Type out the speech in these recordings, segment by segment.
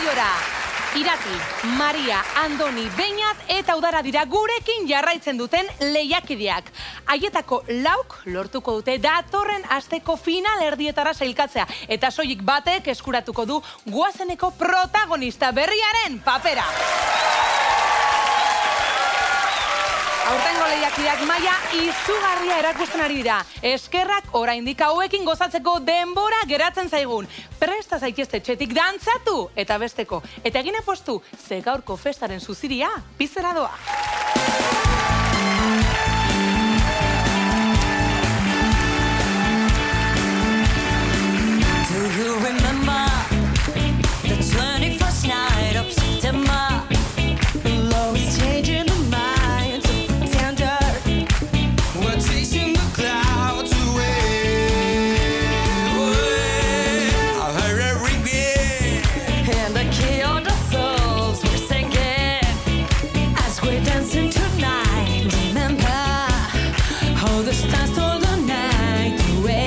saiora. Irati, Maria, Andoni, Beñat eta Udara dira gurekin jarraitzen duten lehiakideak. Haietako 4 lortuko dute datorren asteko final erdietara sailkatzea. Eta soilik batek eskuratuko du goazeneko protagonista berriaren papera. Aurtengo lehiakideak maila izugarria erakusten ari dira. Eskerrak oraindik hauekin gozatzeko denbora geratzen zaigun. Presta zaitezte etxetik dantzatu eta besteko. Eta egin apostu, ze gaurko festaren zuziria pizera doa. Do you remember the 21st night of September? Love is changing the minds of tender. We're chasing the clouds away. I heard every beat and the key on the souls we're singing as we're dancing tonight. Remember how the stars told the night away.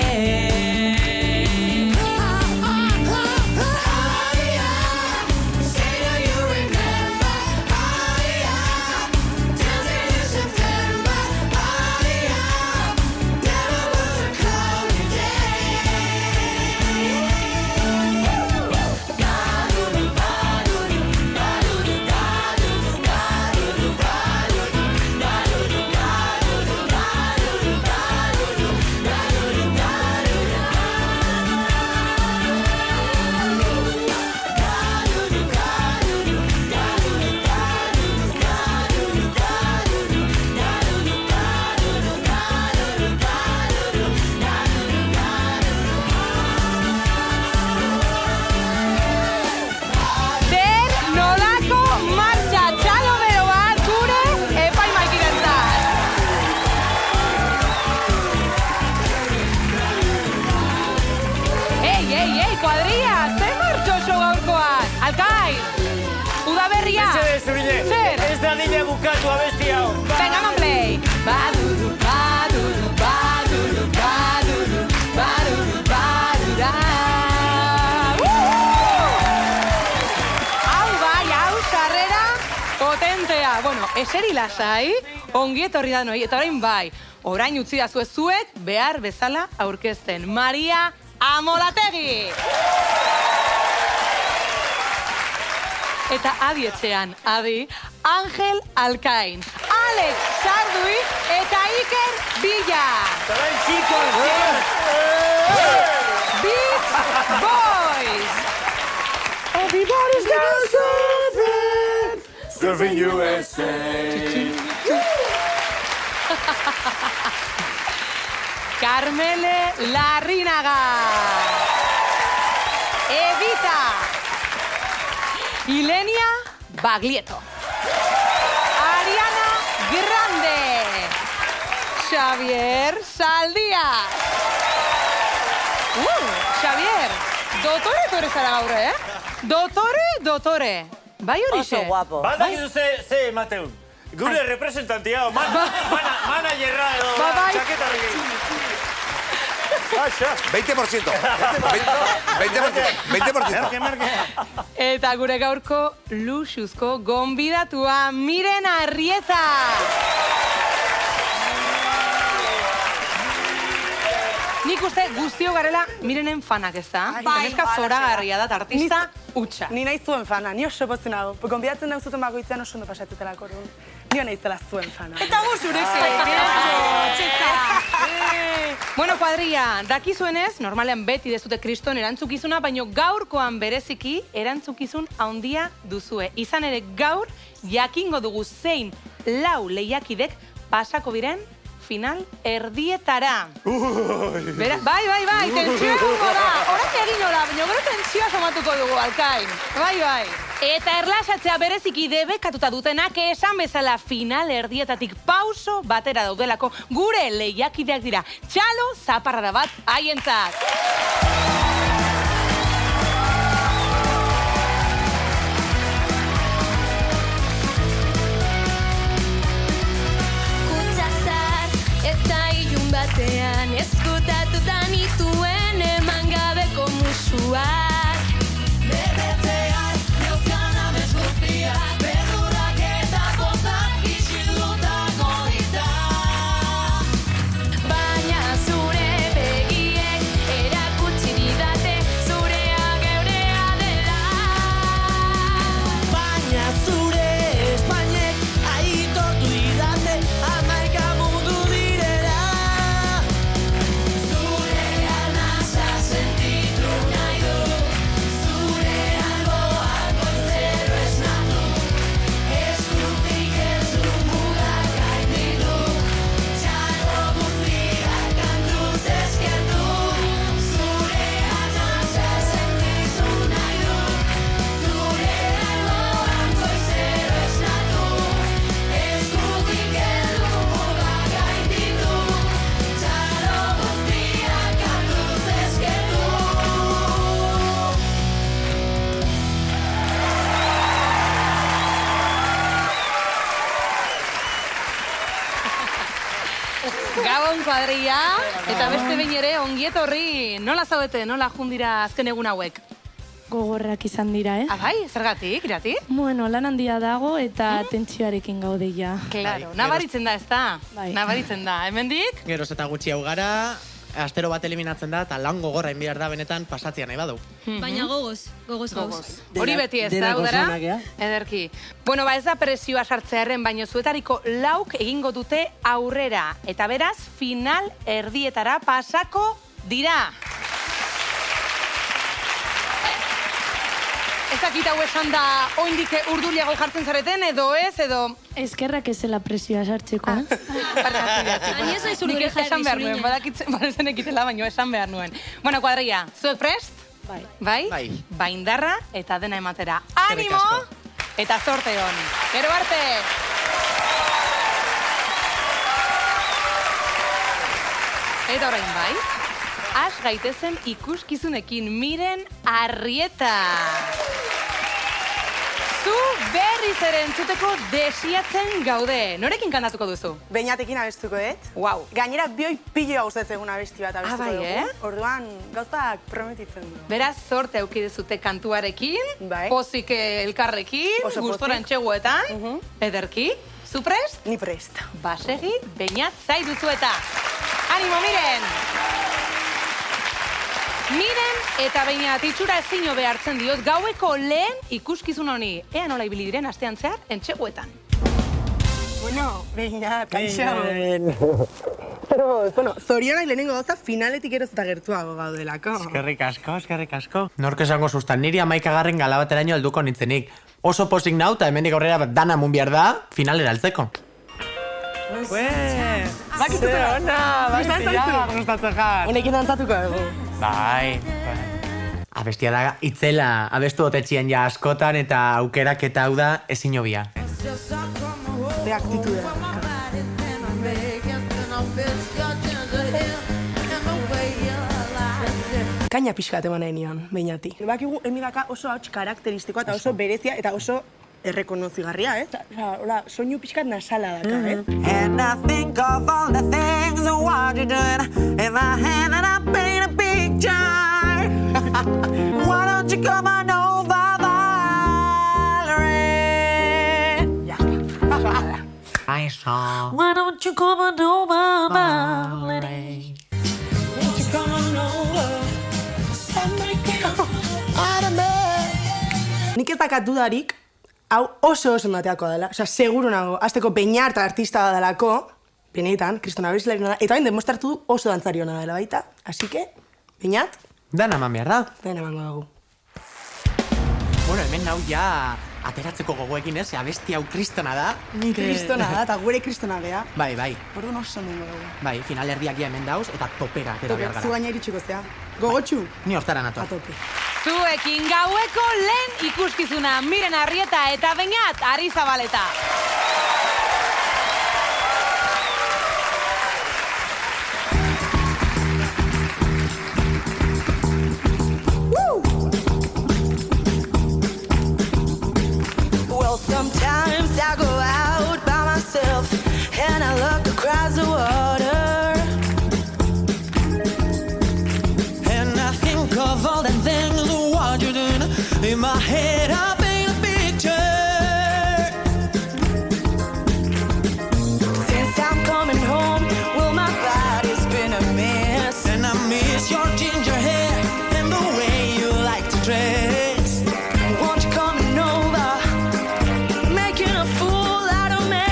Kuadrilla, ze martxoso gaurkoan? Alkain, udaberria. Zer? Ez da dile bukatu abesti hau. Venga, man play. Baduru, baduru, baduru, baduru, baduru, badura. Hau sarrera potentea. Bueno, eseri lasai, ongi etorri da noi, eta orain bai. Orain utzi da zuek behar bezala aurkezten. Maria Amolategi! Eta adi etxean, adi, Angel Alkain, Alex Sardui eta Iker Villa. Zarain txikon, Beach Boys! Everybody's gonna surfing! Surfing USA. Carmele Larrinaga. Evita. Ilenia Baglietto. Ariana Grande. Xavier Saldia. Xavier, dotore etorri zara gaur, Dotore. Bai horixe? Oso guapo. Baldakizu ze emateun. Gure representantia, managerra edo txaketarri. 20%. Eta gure gaurko luxuzko gonbidatua Miren Arrieta. Nik uste guztio garela Mirenen fanak, ez da? Neska zoragarria da, artista utxa. Ni nahi zuen fana, ni oso potzen nago. Gonbidatzen dago zuten bagoitzean oso ondo pasatzetelako. Nio nahi zela zuen fana. Eta guzurek Bueno, kuadrilla, dakizuenez, normalean beti dezute kriston erantzukizuna, baino gaurkoan bereziki erantzukizun handia duzue. Izan ere gaur, jakingo dugu zein 4 lehiakidek pasako diren final erdietara. Bai, tentsioa egongo da. Horak egin hola, baina gero tentsioa somatuko dugu, Alkain. Bai. Eta erlaxatzea bereziki debekatuta dutenak esan bezala final erdietatik pauso batera daudelako gure lehiakideak dira. Txalo zaparrada bat haientzat. Batean eskutatutan ituen eman gabeko musuak. Beretzean, Gabon kuadrilla, eta beste behin ere ongietorri. Nola zaudete, nola jundira azken egun hauek? Gogorrak izan dira, Bai, zergatik, Irati? Bueno, lan handia dago eta tentsioarekin gaude ja. Claro, nabaritzen da, ez da? Bai. Nabaritzen da, hemendik? Geroz eta gutxi hau gara, astero bat eliminatzen da, eta lan gogorra behar da benetan pasatzea nahi badu. Baina gogoz. Hori beti ez da, udara? Ederki. Bueno, ez da presioa sartzearen, baino zuetariko lauk egingo dute aurrera. Eta beraz, final erdietara pasako dira. Ez dakit hau esan da oindik urduliago jartzen zareten, edo ez, edo... Eskerrak ezela presioa sartzeko, Ani ez aizu nire jarri esan behar nuen, badakitzen ekitela, baino esan behar nuen. Bueno, kuadrilla, zuek prest? Bai. Bai? Bai. Baindarra eta dena ematera. Animo! asko. Eta zorte hon. Gero arte! Eta orain bai, has gaitezen ikuskizunekin Miren Arrieta. Zu berriz ere entzuteko desiatzen gaude. Norekin kantatuko duzu? Beñatekin abestuko, Wow. Gainera, bioi pilloa gustatzen egun abesti bat abestuko bai, dugu. Orduan, gauzak prometitzen du. Beraz, zorte aukidezute kantuarekin, Bai. pozik elkarrekin, Oso gustora pozik. entxeguetan, ederki. Zu prest? Ni prest. Basegi, Beñat zai duzu eta. Animo, Miren! Miren eta Beñat itxura ezin hobe hartzen diot gaueko lehen ikuskizun honi. Ea nola ibili diren astean zehar entxeguetan. Bueno, Beñat, kaixo. Pero, bueno, zorionak lehenengo gauza finaletik eroz eta gertuago gaudelako. Eskerrik asko. Nork esango sustan, niri 11. gala bateraino helduko nintzenik. Oso pozik nau, eta hemendik aurrera dana mun behar da, finalera altzeko. Honekin dantzatuko dugu. Bai. Abestia da itzela, abestu otetxien ja askotan, eta aukerak eta hau da ezin hobia. De aktitudea. Kaina pixkat eman nahi nion, Beñati. Bakigu, emidaka oso hauts karakteristikoa eta oso berezia eta oso errekonozigarria, ez? Hola, soinu pixkat nasala daka, ez? And I think of all the things I want you doing in my hand and I paint a picture. Why don't you come on over, Valerie? Ya. I saw... Why don't you come on over, Valerie? Won't you come on over? Nik ez dakat dudarik, hau oso ondateako dela. Osea, seguro nago, azteko Beñat artista dalako, benetan, kristona abeslari da, eta hain demostratu du oso dantzari hona dela baita. Así que, Beñat, Dana eman behar da. dena emango dugu. Bueno, hemen nau ja ateratzeko gogoekin ez, abesti hau kristona da. Kristona da, eta gure kristona gea. Bai, bai. Orduan oso nengo dugu. Bai, final erdiak ja hemen dauz, eta topera atera behar Zu gara. gaina iritsiko zea. Gogotxu? Ni hortara nato. Atope. Zuekin gaueko lehen ikuskizuna Miren Arrieta eta Beñat Arizabaleta. Well, sometimes I go out by myself and I look across the water. And I think of all the things what you're doing in my head. I paint a picture. Since I'm coming home, well, my body's been a mess. And I miss your ginger hair and the way you like to dress. Won't you come over, making a fool out of me?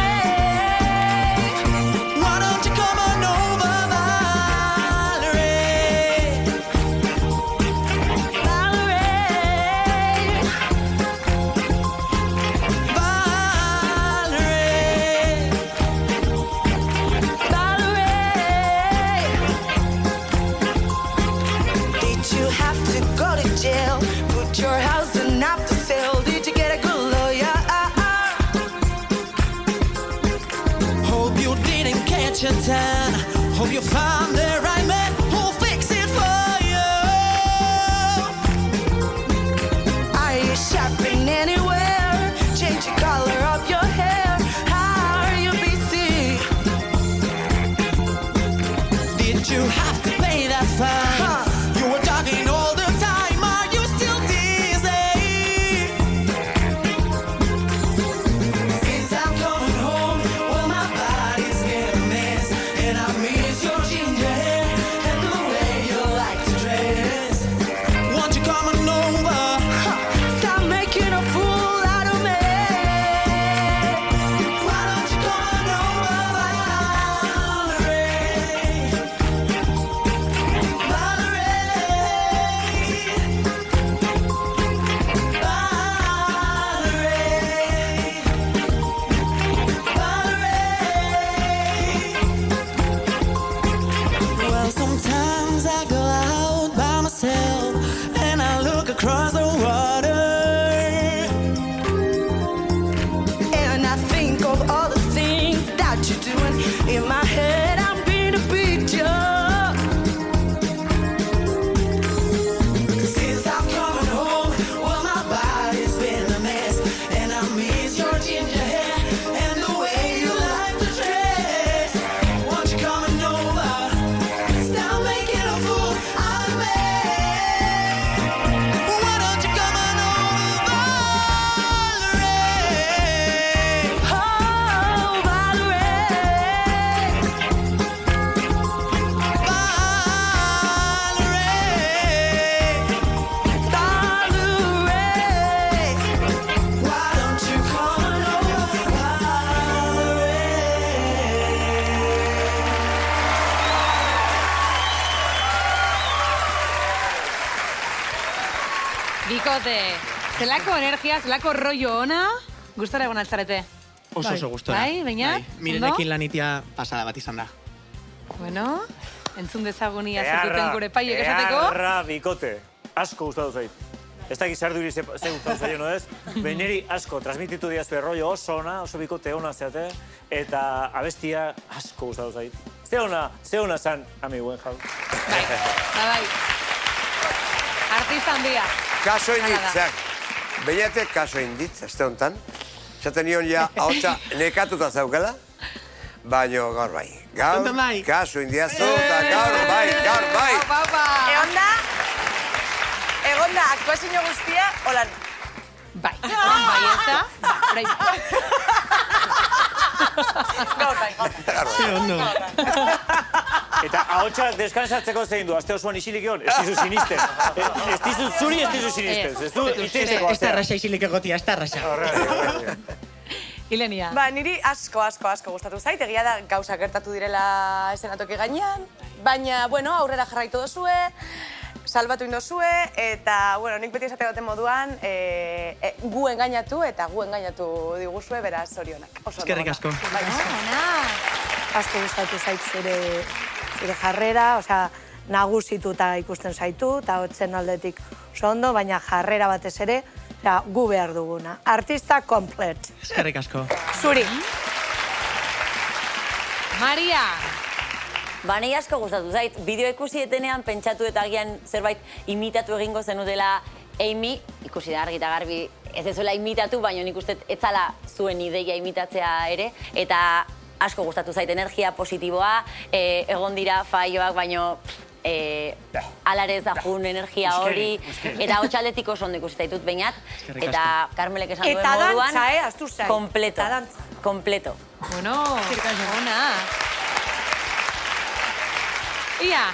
Why don't you come on over, Valerie? Valerie, Valerie. Valerie. Did you have to go to jail? Put your house in up to sale. Did you get a good lawyer? Hope you didn't catch a tan. Hope you found the right man who'll fix it for you. Are you shopping anywhere? Change the color of your hair. Are you busy? of all the things that you're doing. In my head, I'm painting a picture. Since I'm coming home, well, my body's been a mess, and I miss your ginger hair and the way you like to dress. Won't you come and over? Stop making a fool out of me. Why don't you come on over, Valerie? Oh, Valerie. Valerie. Why don't you come on over, Valerie? Bikote, zelako energia, zelako rollo ona, gustora egon altzarete. Oso gustora. Bai, baina, Mirenekin lanitia pasada bat izan da. Bueno, entzun dezagunia zertuten gure paiek esateko. Earra, bikote. Asko gustatu zait. Ez dakit sarduri ze gustatu zaio, no ez? Beneri asko, transmititu diazue rollo oso ona, oso bikote ona zeate, eta abestia asko gustatu zait. Ze ona zan, ami Wenhal. Bai. Artista handia. Kaso Hala indit, da. zeak. Beñatek kaso indit, azte honetan. Zaten nion ja, ahotsa nekatuta zaukala. Baina gaur bai. Gaur, Tonton bai. kaso indiazu, eta gaur bai. Egonda, aktuazio guztia, holan. Bai, bai ez da. Gaur bai, gaur. Eta ahotsa deskansatzeko zein du, aste osoan isilik egon, ez dizu sinisten. Ez dizu zuri, ez dizu sinisten. Ez du itxeizeko Ez da arrasa isilik egotia, ez da arrasa. Ilenia. Ba, niri asko gustatu zait, egia da gauza gertatu direla esenatoki gainean, baina, bueno, aurrera jarraitu dozue, salbatu indozue, eta, bueno, nik beti esate baten moduan, gu engainatu eta gu engainatu diguzue, beraz, zorionak. Eskerrik asko. Asko gustatu zait zure jarrera, osea, nagusituta ikusten zaitu, eta hotzen aldetik oso ondo, baina jarrera batez ere, osea, gu behar duguna. Artista komplet. Eskerrik asko. Zuri. Maria. Ba, nahi asko gustatu zait. Bideo ikusi etenean pentsatu eta agian zerbait imitatu egingo zenutela Amy, ikusi da argi eta garbi ez ezuela imitatu, baina nik uste ez zala zuen ideia imitatzea ere, eta asko gustatu zait energia positiboa, egon dira faioak, baino alarez da jun energia hori, eta hotxaldetik oso ondo ikusi zaitut behinat, eta Karmelek esan duen moduan, Eta dantza, aztu zait. kompleto. Bueno, ona. Ia,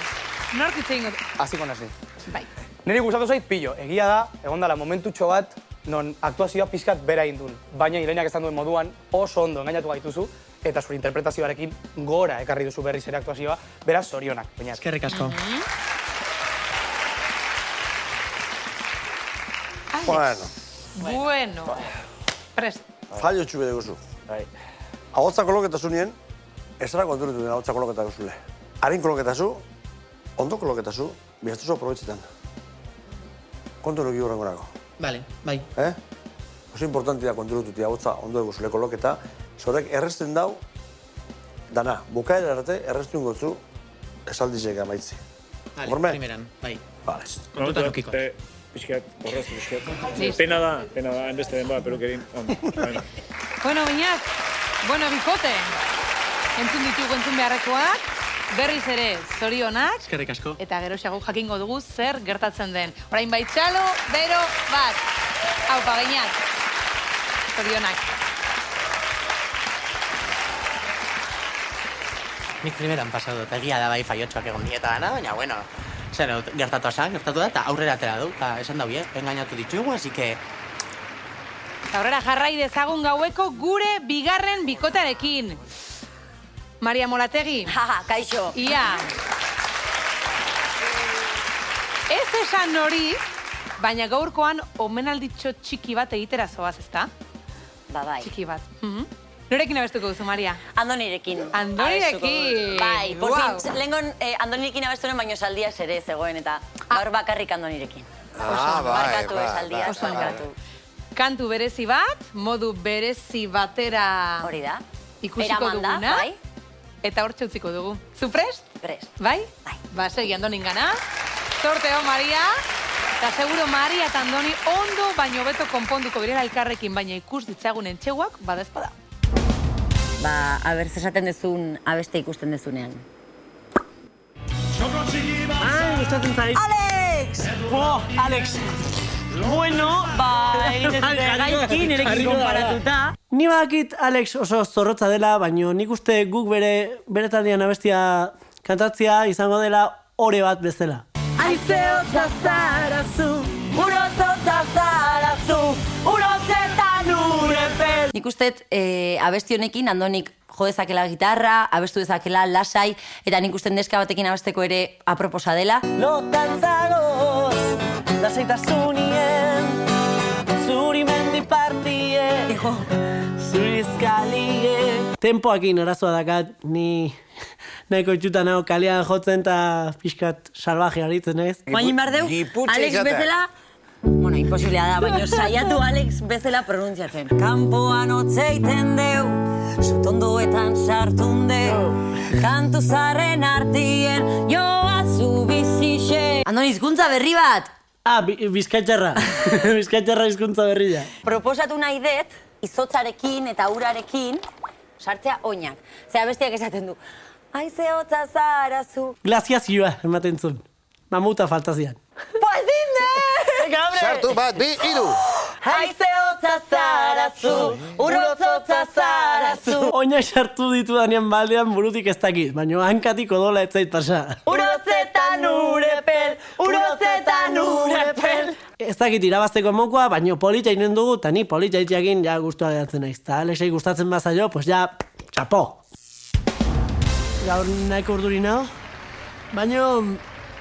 nork hitz egingo du? Hasiko nazi. Bai. Niri gustatu zait pillo. Egia da, egon dela momentutxo bat, non aktuazioa pixkat bera indun. Baina Irenak esan duen moduan oso ondo engainatu gaituzu, eta zure interpretazioarekin gora ekarri duzu berriz ere aktuazioa, beraz zorionak. Eskerrik asko. Bueno. Prest. Fallo txube dugu. Ahotza koloketazu nien, ez zara konturitu den ahotza koloketazu. Harin koloketazu, ondo koloketazu, bihaztu zu aprobetzetan. Kontu nuki horrengo nako. Vale, bai. Oso importantia konturututi ahotza ondo dugu zule koloketa, zorek erresten dau, dana, bukaera arte errestu ingotzu esaldizek amaitzi. Vale, primeran, bai. Vale. Kontutan ukiko. Piskat, borraztu piskat. Pena da, enbeste den pelukerin. Bueno, Beñat, bueno, bikote. Entzun ditugu entzun beharrekoak, berriz ere zorionak. Eskerrik asko. Eta geroxeago jakingo dugu zer gertatzen den. Orain baitxalo, bero, bat. Haupa, Beñat. Zorionak. Nik primeran pasatu dut, egia da bai faiotxoak egon dieta dana, baina, bueno, zer gertatu da, eta aurrera atera du, eta esan dau, engainatu ditugu, así que... Aurrera jarrai dezagun gaueko gure bigarren bikotarekin. Maria Molategi. Kaixo. Ia. Ez esan hori, baina gaurkoan omenalditxo txiki bat egitera zoaz, ezta? Ba, bai. Txiki bat. Norekin abestuko duzu, Maria? Andonirekin. Andonirekin! Bai, por fin, lehengon Andonirekin abestunen, baino saldiaz ere zegoen, eta gaur bakarrik Andonirekin. Bai, Barkatu esaldiaz, barkatu. kantu berezi bat, modu berezi batera... Hori da. Ikusiko Eramanda, duguna. bai. Eta hortxe utziko dugu. Zu prest? Prest. Bai? Bai. Ba, segi Andonin gana. Sorteo, Maria. Eta seguro Maria eta Andoni ondo baino beto konponduko direla elkarrekin, baina ikus ditzagun entxeguak badezpada. Ba, aber, zesaten dezun abeste ikusten dezunean. Gustatzen zait. Alex! Alex! Bueno, egin dezute gaizki, nirekin konparatuta. Ni bakit Alex oso zorrotza dela, baina nik uste guk bere taldean abestia kantatzea izango dela ore bat bezala. Aize hotza zarazu, urotza zarazu, urotzetan urepel. Nik usteet abesti honekin Andonik jo dezakela gitarra, abestu dezakela lasai, eta nik uste neska batekin abesteko ere aproposa dela. Lotan zagoz, lasaitasunien, zuri mendi partie, zuri eskalie. Tempoakin arazoa dakat, ni nahiko itxuta nago kalean jotzen eta pixkat salvaje aritzen ez. Baina bardeu, Alex bezala... Bueno, imposiblea da, baina saiatu Alex bezala pronuntziatzen. Kanpoan otzeiten deu, sutondoetan sartun deu, kantu zarren artien, joazu bizixe. Andoni, hizkuntza berri bat! Bizkaitxarra. Bizkaitxarra hizkuntza berria. Proposatu nahi dut, izotzarekin eta urarekin, sartzea oinak. Zera bestiak esaten du, aize hotza zarazu. Glaziazioa ematen zuen. Mamuta faltazian. Pues dinde! Sartu bat, bi, iru. Aize hotza zarazu, urotza zarazu. Oina sartu ditu danean baldean burutik ez dakit, baina hankatik odola ez zait pasa. Urotzetan urepel, urotzetan urepel. Ez dakit irabazteko mokoa, baina polita inen dugu, eta ni polita itxekin ja gustua geratzen naiz. Ta Alexei gustatzen bazaio, pues ja, txapo. Gaur nahiko urduri nago, baina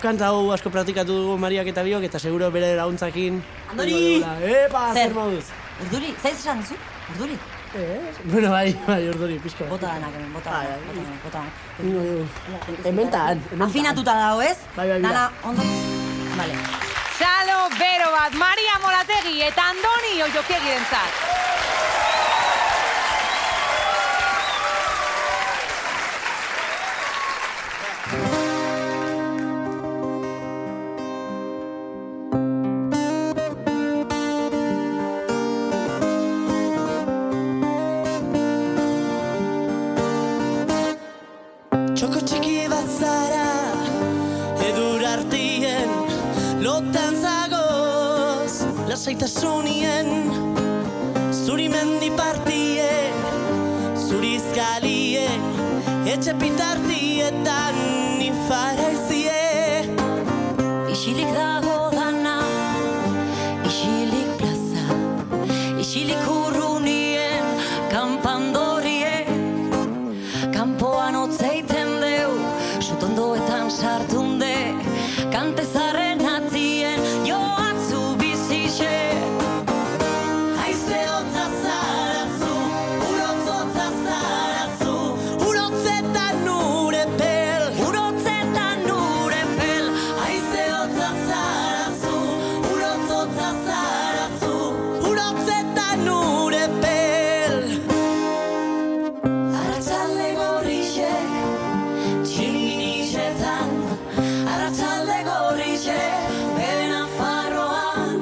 kanta hau asko praktikatu dugu Mariak eta biok, eta seguro bere laguntzakin... Andoni! Epa, zer moduz? Urduri, zaiz esan duzu? Urduri? Bueno, bai, urduri, pixka. Bota danak, bota. Hementan. Afinatuta dago, ez? Bai, Dana, ondo? Vale. Txalo bero bat, Maria Molategi eta Andoni Oiokegirentzat. Txoko txiki bat zara, edur artien, lotan zagoz, lasaitasunien, zuri mendi partie, zuri izkalie, etxe pitartietan nifaraizie. Isilik dago dana, isilik plaza, isilik urrunien, kanpandorie, kanpoan otzeiten deu, sutondoetan sartunde, kante zarren atzien, joatzu bizixe. Aize hotza zarazu, urotza zarazu, urotzetan urepel, urotzetan urepel. Aize hotza zarazu, urotza zarazu, urotzetan urepel. Arratsalde gorrixek, txinginisetan, arratsalde gorrixek, bere Nafarroan,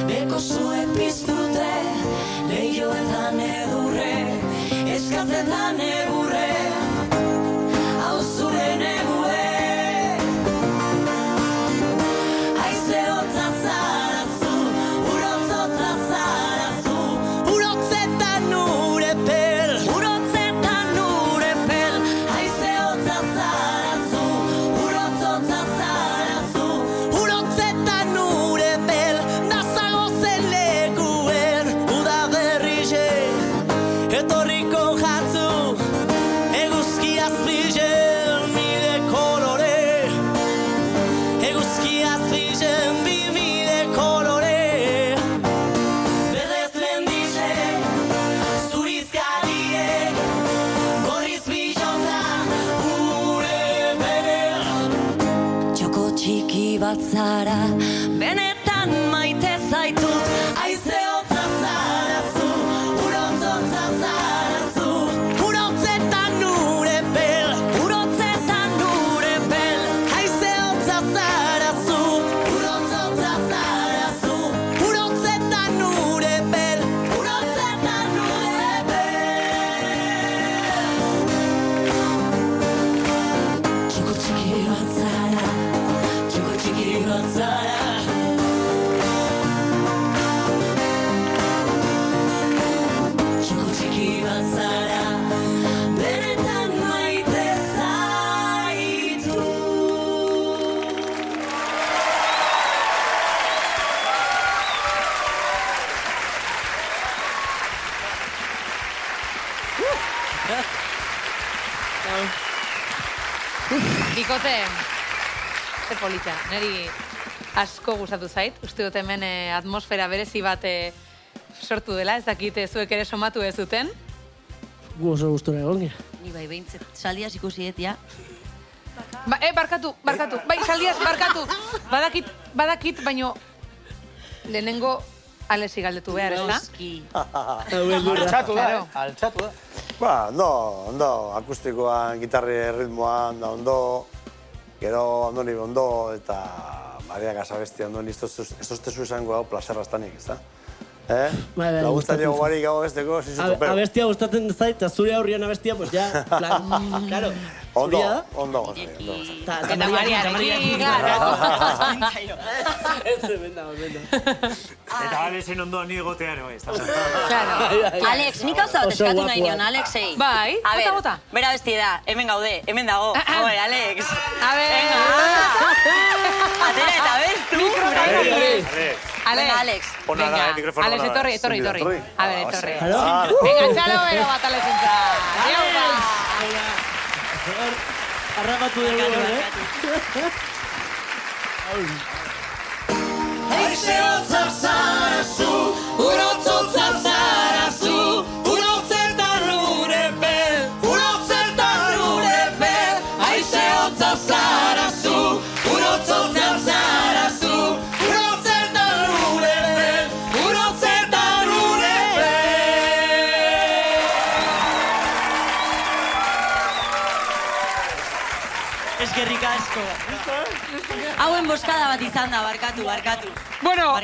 beko zue piztute, lehioetan edurre, eskatzetan egurre, hau zure negue. Aize hotza zarazu, urotza zarazu, urotzetan urepel, urotzetan urepel. Aize hotza zarazu, urotza zarazu, urotzetan urepel, nazago zen lekuen, udaberrixe, etorriko jatzu, eguzki azpizen mide kolore, eguzki azpizen bimide kolore, berdez mendixe, zurizkaliek, gorriz bilotza, urepel. Txoko txiki bat zara, benetan maite zaitut. Aize hotza bazara, benetan maite zaitu. Bikote, ze polita, niri asko gustatu zait. Uste dut hemen atmosfera berezi bat sortu dela, ez dakit zuek ere somatu ez duten. Gu oso gustura egon gira. Ni bai, behintzet, saldiaz ikusi etia. Barkatu. Bai, saldiaz, barkatu. Badakit, baino lehenengo Alexi galdetu behar, ez da? Altxatu da, altxatu da. Ba, ondo, akustikoan, gitarri ritmoa, ondo, gero Andoni ondo, eta Maria Gasabesti Andoni, ez doztezu esango hau plazerra estanik, ez da? Laguntza nio guarik hau besteko, zizutu pero. Abestia gustatzen zait, eta zure aurrian abestia, pues ya, plan, claro. Ondo. Eta Mariarekin, claro. Ez, benda. Eta Alexen ondoan ni egotea ere, ez da. Alex, nik hau zaut eskatu nahi nion, Alexei. Bai, bota. Bera besti da, hemen gaude, hemen dago. Hore, Alex. A ver. Atera eta bestu. Venga, Alex. Ona da, mikrofono. Alex, etorri. A ver, etorri. Claro. Venga, txalo bero bat Alexentza. Jauba. Arrabatu dugu, Haize hotza zarazu, urotza zarazu, urotzetan lurepen, haize hotza zarazu, urotza zarazu, urotzetan lurepen. Eskerrik asko. Hauen boskada bat izan da, barkatu. Bueno,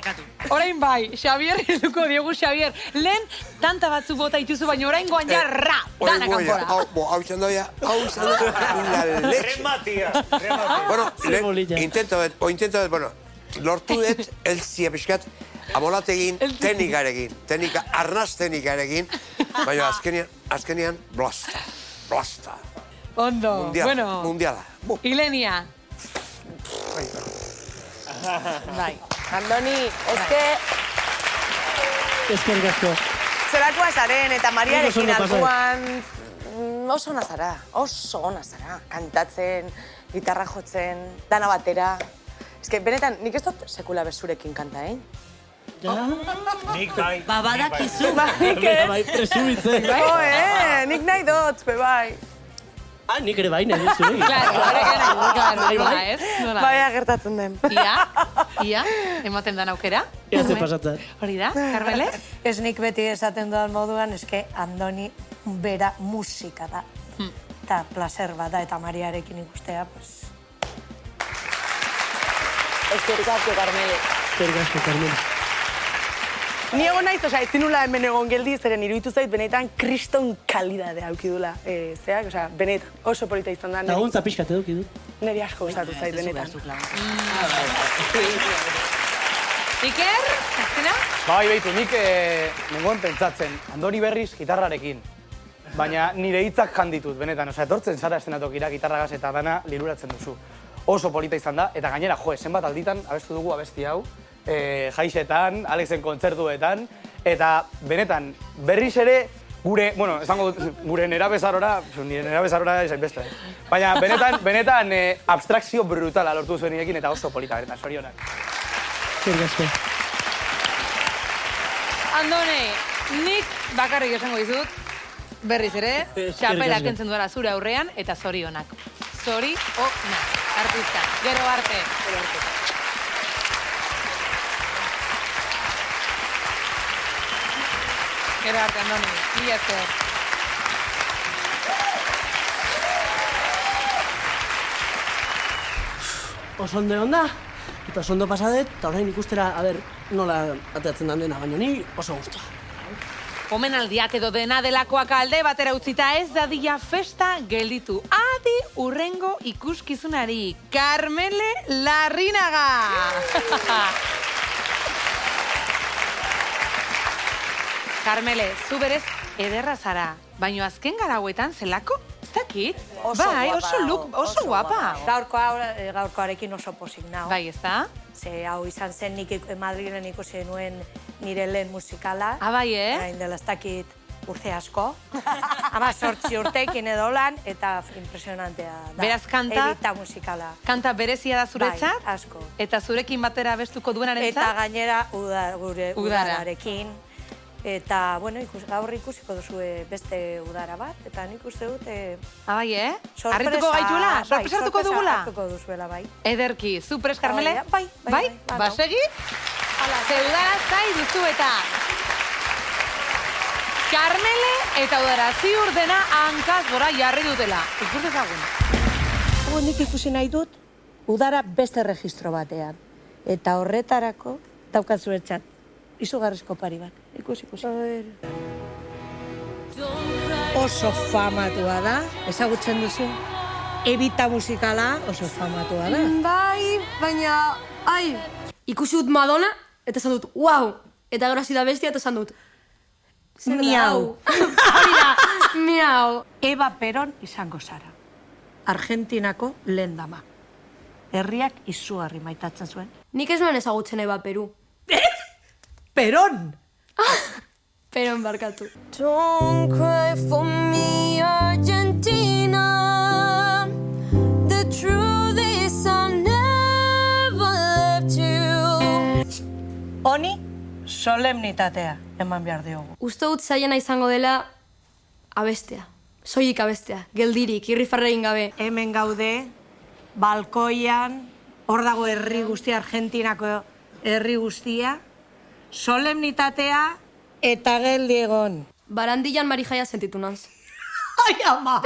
orain bai, Xavier, eduko diogu Xavier. Lehen tanta batzu bota ituzu, baina orain goan ja ra, dana kanpora. Hau izan doia, la leche. Rematia. Bueno, intento dut, bueno, lortu dut, elzia pixkat, abolategin teknika, arnaz teknikarekin, baina azkenian, blasta. Ondo, bueno. Mundiala. Ilenia. Bai. Andoni, Eskerrik asko. zelakoa zaren eta Mariarekin alkuan oso ona zara. Kantatzen, gitarra jotzen, dana batera. Benetan, nik ez dut sekula bezurekin kanta, Nik bai. Ba, badakizu. Bai, presumitzen. Nik nahi dut, bai. Nik ere bai nahi dut zure. Claro, ez? Bai, agertatzen den. Ia, ematen dan aukera. Ia ze pasatzen. Hori da, Carmele? Ez nik beti esaten dudan moduan, eske Andoni bera musika da. Eta placer bat da, eta Mariarekin ikustea, pues... Eskerrik asko, Carmele. Eskerrik asko, Carmele. Ni egon naiz, ez zinula hemen egon geldi, zeren iruditu zait, benetan kriston kalidade aukidula. Zeak, benetan, oso polita izan da. Laguntza pixkat eduki du. Neri asko gustatu zait, benetan. Iker, azkena? Bai, behitu, nik nengoen pentsatzen, Andoni berriz gitarrarekin. Baina nire hitzak janditut, benetan. Etortzen zara estenatokira gitarragaz eta dana liluratzen duzu. Oso polita izan da, eta gainera, zenbat alditan abestu dugu abesti hau, jaixetan, Alexen kontzertuetan, eta benetan, berriz ere, gure nerabezarora, nire nerabezarora esain beste. Baina benetan abstrakzio brutala lortu zuen nirekin eta oso polita, benetan, sorionak. Eskerrik asko. Andone, nik bakarrik esango dizut, berriz ere, txapela kentzen duela zure aurrean, eta zorionak. Zorionak, artista. Gero arte. Gero arte, Andoni. Mila esker. Oso ondo egon da, eta oso ondo pasadet, eta orain ikustera, nola ateatzen dan dena, baina ni oso gustu. Omenaldiak edo dena delakoak alde batera utzita ez dadila festa gelditu. Adi urrengo ikuskizunari, Carmele Larrinaga! Carmele, zu berez ederra zara, baino azken gara hauetan zelako? Ez dakit? Oso Bai, guapa oso look, dago, oso guapa. Gaurkoarekin oso posik nago. Bai, ezta? Ze hau izan zen nik Madrilen ikusi nuen nire lehen musikala. Bai, Orain dela ez dakit urte asko. 18 urtekin edo lan, eta impresionantea da. Beraz, kanta? Evita musikala. Kanta berezia da zuretzat? Bai, asko. Eta zurekin batera abestuko duenarentzat? Eta gainera gure Udara. udararekin. Eta, bueno, gaur ikusiko duzue beste udara bat, eta nik uste dut... Bai, Harrituko gaituela? Sorpresatuko dugula? Hartuko duzuela, bai. Ederki, zu prest, Karmele? Bai. Ba, segi? Ze udara zai duzu eta... Karmele eta udara ziur dena hankaz gora jarri dutela. Ikus ezagun. Nik ikusi nahi dut, udara beste registro batean. Eta horretarako daukat zuretzat. Izugarrizko pari bat. Ikusi. Oso famatua da, ezagutzen duzu. Evita musikala oso famatua da. Bai, baina, ikusi dut Madonna, eta esan dut, wow! Eta gero hasi da bestia, eta esan dut, miau. Hori da, miau. Eva Peron izango zara. Argentinako lehen dama. Herriak izugarri maitatzen zuen. Nik ez nuen ezagutzen Eva Peru. Peron! Peron barkatu. Don't cry for me, Argentina. The truth is I never left you. Honi, solemnitatea eman behar diogu. Uste dut zaiena izango dela abestea. Soilik abestea, geldirik, irrifarregin gabe. Hemen gaude, balkoian, hor dago herri guztia, Argentinako herri guztia, solemnitatea eta geldi egon. Barandilan Marijaia sentitu naz. Ai, ama!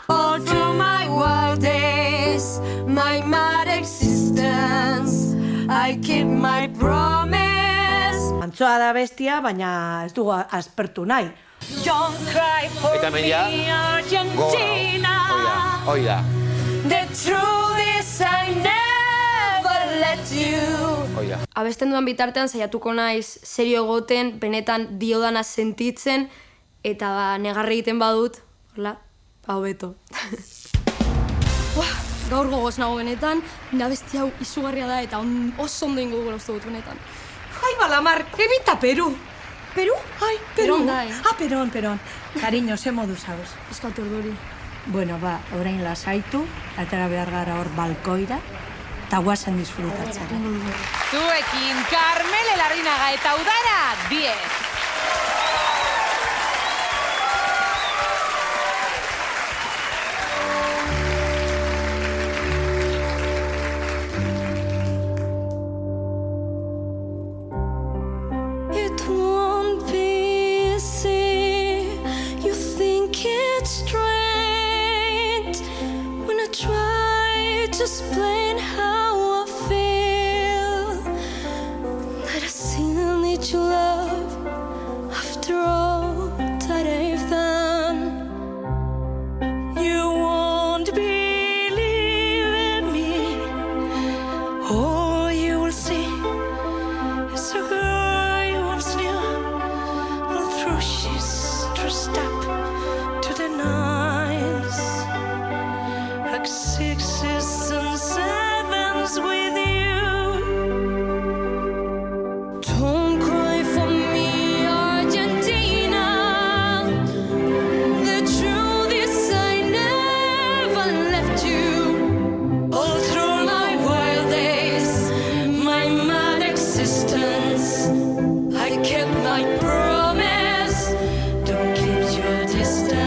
All through my wild days, my mad existence, I keep my promise. Antzoa da bestia, baina ez dugu aspertu nahi. Don't cry for me, Argentina. Hoi da. The truth is I never let you. Abesten dudan bitartean saiatuko naiz serio egoten, benetan diodana sentitzen, eta negarre egiten badut, hola, hobeto. Gaur gogoz nago benetan, nabesti hau izugarria da eta oso ondo ingo dugu uste dut benetan. Ai, balamar, Evita Peru. Peru? Ai, Peru. Peron da, Peron. Cariño, ze modu zauz. Eskatu orduri. Bueno, orain lasaitu, atera behar gara hor balkoira, eta guazen disfrutatzen. Zuekin, Karmele Larrinaga eta Udara 10. It won't be easy. You think it's strange when I try to explain how I feel. That I still need your love after all that I've done. You won't believe in me. Oh, you will see. It's a girl you once knew, although she's dressed up to the nines, like 6s and 7s with you. Don't cry for me, Argentina. The truth is I never left you. All through my wild days, my mad existence, I kept my promise. Don't keep your distance.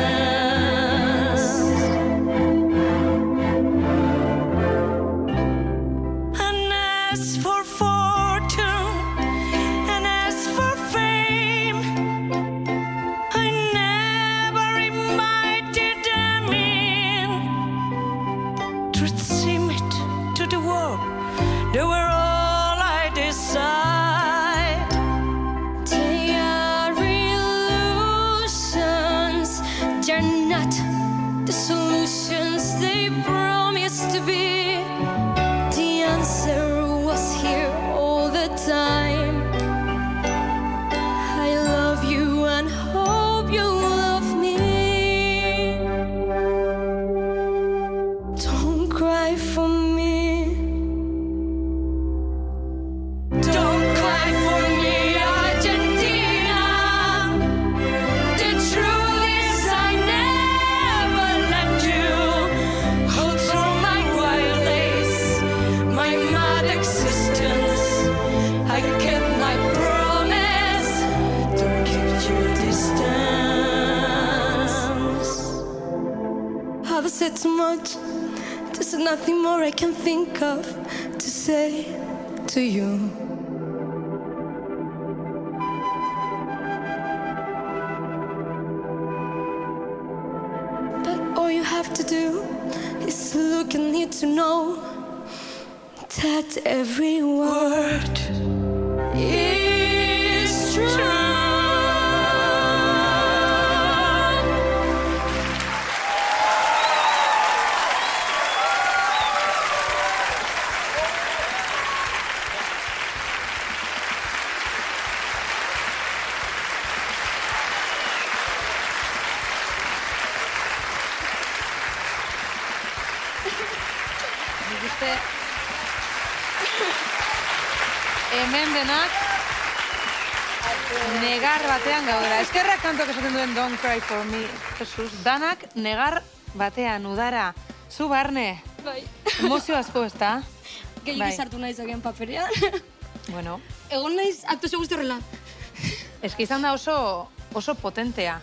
And as for fortune, and as for fame, I never invited them in. Truth seemed to the world, they were all I desire. They are illusions, they're not the solutions they promised to be. The answer was here all the time. I love you and hope you said too much. There's nothing more I can think of to say to you. But all you have to do is to look and need to know that every word is true. Hemen denak negar batean gaudela. Eskerrak kantok esaten duen Don't Cry For Me, Jesus. Danak negar batean, Udara. Zu barne. Bai. Emozio asko, ez da? Gehiago izartu nahi zakean paperean. Bueno. Egon naiz aktuazio guzti horrela. Ez que izan da oso potentea.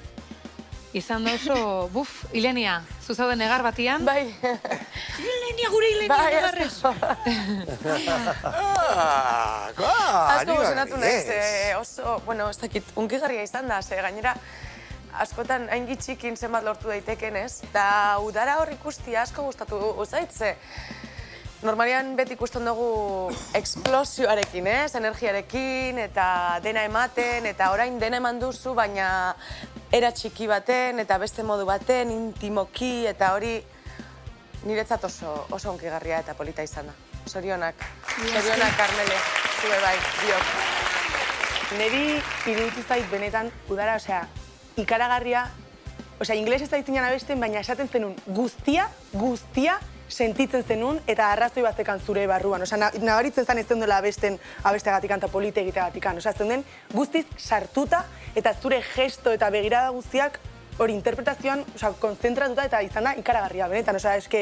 Izan da oso, Ilenia, zu zaude negar batian? Bai. Ilenia, gure Ilenia, negarrez. Asko gozionatu naiz, oso, ez dakit, unkigarria izan da, gainera, askotan hain gitxikin zenbat lortu daiteken, ez? Da, Udara hor ikustia asko gustatu zaitze. Normalian beti ikusten dugu eksplosioarekin, ez? Energiarekin, eta dena ematen, eta orain dena eman duzu, baina era txiki baten, eta beste modu baten, intimoki, eta hori niretzat oso onkigarria eta polita izan da. Zorionak, Karmele, zue bai, biok. Neri iruditu zait benetan, Udara, ikaragarria, ingeles ez daitzinan abesten, baina esaten zenun guztia sentitzen zenun eta arrazoi batzekan zure barruan. Nabaritzen zen ez zen duela abesteagatikan eta polite egiteagatikan. Zen guztiz sartuta eta zure gesto eta begirada guztiak hori interpretazioan konzentratuta eta izan da ikaragarria, benetan.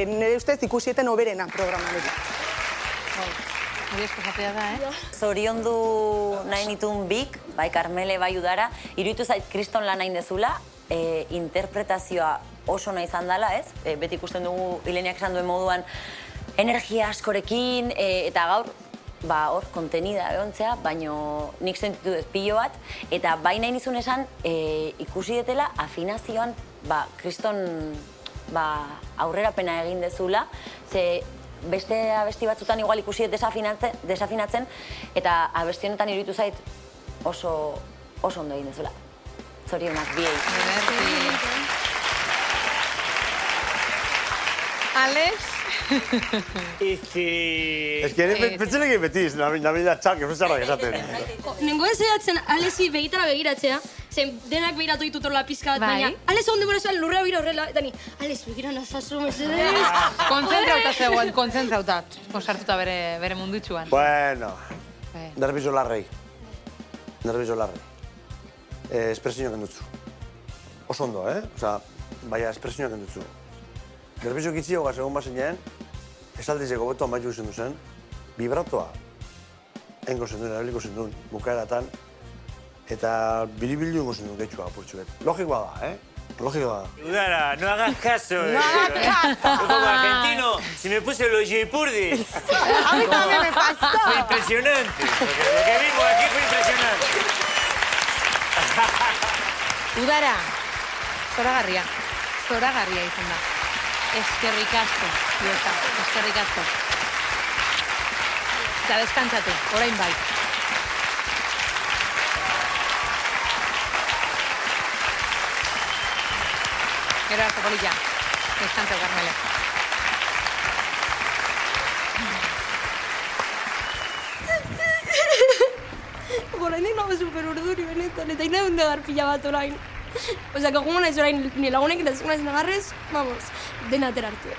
Nire ustez ikusieten oberena programan. Hori esko jatea da, Zoriondu nahi nituen bik, bai Karmele, bai Udara, iruditu zait kriston lan nahi dezula, interpretazioa oso nahi izan dela, ez? Beti ikusten dugu Ileniak esan duen moduan energia askorekin, eta gaur, hor, kontenida egontzea, baino nik sentitu dut pilo bat, eta bai nahi nizun esan ikusi detela afinazioan, kriston aurrerapena egin dezula, ze beste abesti batzutan igual ikusi dut desafinatzen, eta abesti honetan iruditu zait oso ondo egin dezula. Zorionak, biei. Alex? Ez que pentsenek betiz, nabila txak, efesarrak esaten. Nengo ez edatzen Alexi begitara begiratzea, zen denak begiratu ditut horrela pizka bat, baina Alex egon demora zuen lurrera begira horrela, eta ni, Alex, begira nazazu, mesedez. Konzentrauta zegoen, konzentrauta. Sartuta bere mundutxuan. Bueno, nervizo larrei. Espresioak endutzu. Oso ondo, baina espresioak endutzu. Nervizo kitziogaz egon bazinean, esaldizeko beto amaitu zen duzen, vibratoa engo zen duen, erabiliko zen duen, bukaeratan, eta biribildu engo zen duen getxua apurtxu bet. Logikoa da, Logikoa da. Udara, no hagas caso. No hagas caso. Yo como argentino, si me puse los Yepurdis. A mí también me pasó. Fue impresionante. Lo que vimos aquí fue impresionante. Udara, zoragarria izan da. Eskerrik asko, Biota, eskerrik asko. Eta deskantzatu, orain bai. Gero arte, polilla. Deskantzatu, Karmele. Orain nago super urduri benetan, eta ina hunde garpila bat orain. Osea, que gongo naiz orain ni lagunek eta zuko naiz negarrez, vamos, dena aterarte.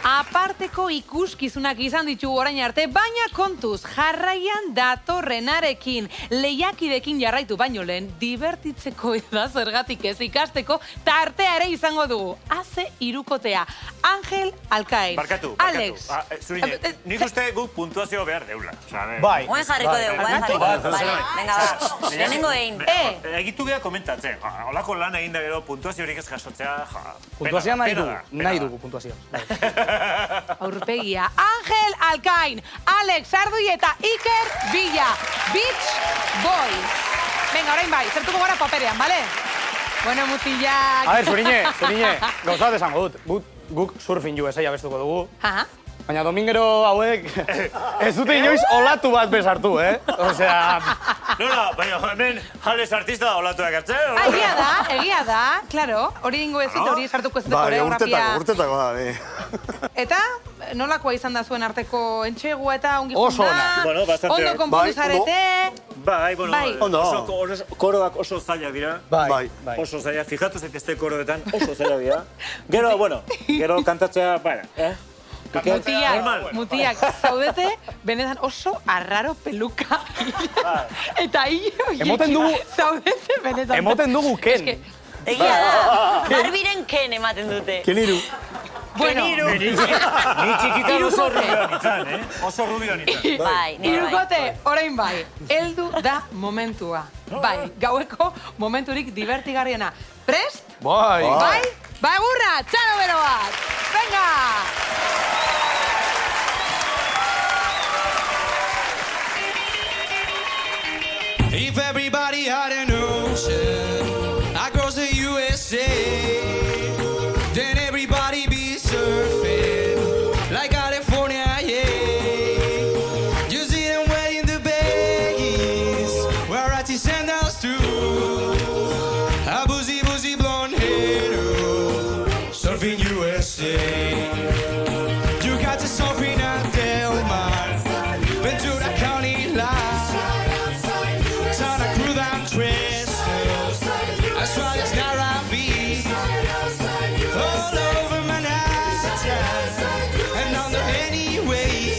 Aparteko ikuskizunak izan ditugu orain arte, baina kontuz, jarraian datorrenarekin, lehiakidekin jarraitu baino lehen, divertitzeko eta zergatik ez ikasteko, tartea ere izango dugu. Aze irukotea, Angel Alkain. Barkatu. Alex. Zurine, nik uste guk puntuazio behar deula. Bai. Oen jarriko dugu, oen jarriko dugu. Venga, ba, lehenengo egin. Egitu geha komentatzen. Olako lan egin da gero puntuaziorik ez jasotzea. Puntuazioa nahi dugu puntuazioa. Aurpegia, Angel Alkain, Alex Ardui eta Iker Villa, Beach Boys. Venga, orain bai, zertuko gara paperean, bale? Bueno, mutilak... A ver, Zurine, gauzat esango dut. Guk Surfing USA abestuko dugu. Baina domingero hauek ez dute inoiz olatu bat besartu, Osea... Nola, baina hemen jales artista olatuak hartzen? Egia da, klaro. Hori dingo ez hori sartuko ez dut koreografia. Urtetako da, Eta, nolakoa izan da zuen arteko entxegua eta ongi oso ona. Bueno, bastante. Ondo konpondu zarete. Bai, bueno, ondo. Koroak oso zailak dira. Bai. Oso zailak, fijatu zaitezte koroetan, oso zailak dira. Gero, bueno, gero kantatzea, Mutiak, zaudete, benetan oso arraro peluka. Eta Emoten dugu... Zaudete, benetan. Emoten dugu Ken. Egia da, Barbiren Ken ematen dute. Keniru. Bueno, ni txikitan oso rubio nintzen, Oso rubio nintzen. Bai, nire bai. Irukote, orain bai, heldu da momentua. Bai, gaueko momenturik divertigarriena. Prest? Bai. Bai? Bai, gurra, txano bero bat. Venga! If everybody had an ocean across the USA, then everybody be surfing like California, yeah. You see them wearing the baggies, wear ratty sandals too, a boozy blonde hair, surfing USA. You got to surfing at Del Mar, Ventura County line. Santa Cruz and Tristan, Australia's Nairobi, all over Manhattan, and on the anyway.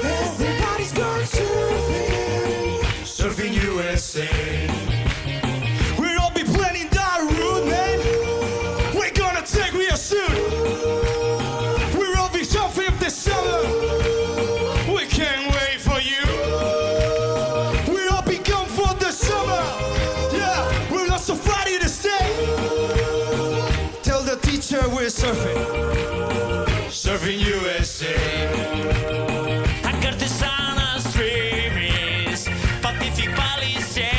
Everybody's going surfing, surfing USA. We'll all be planning that route, man. We're gonna take real soon. We'll all be surfing this summer. We can't wait for you. We're surfing, surfing USA. Curtisana streams, Pacific Palisades.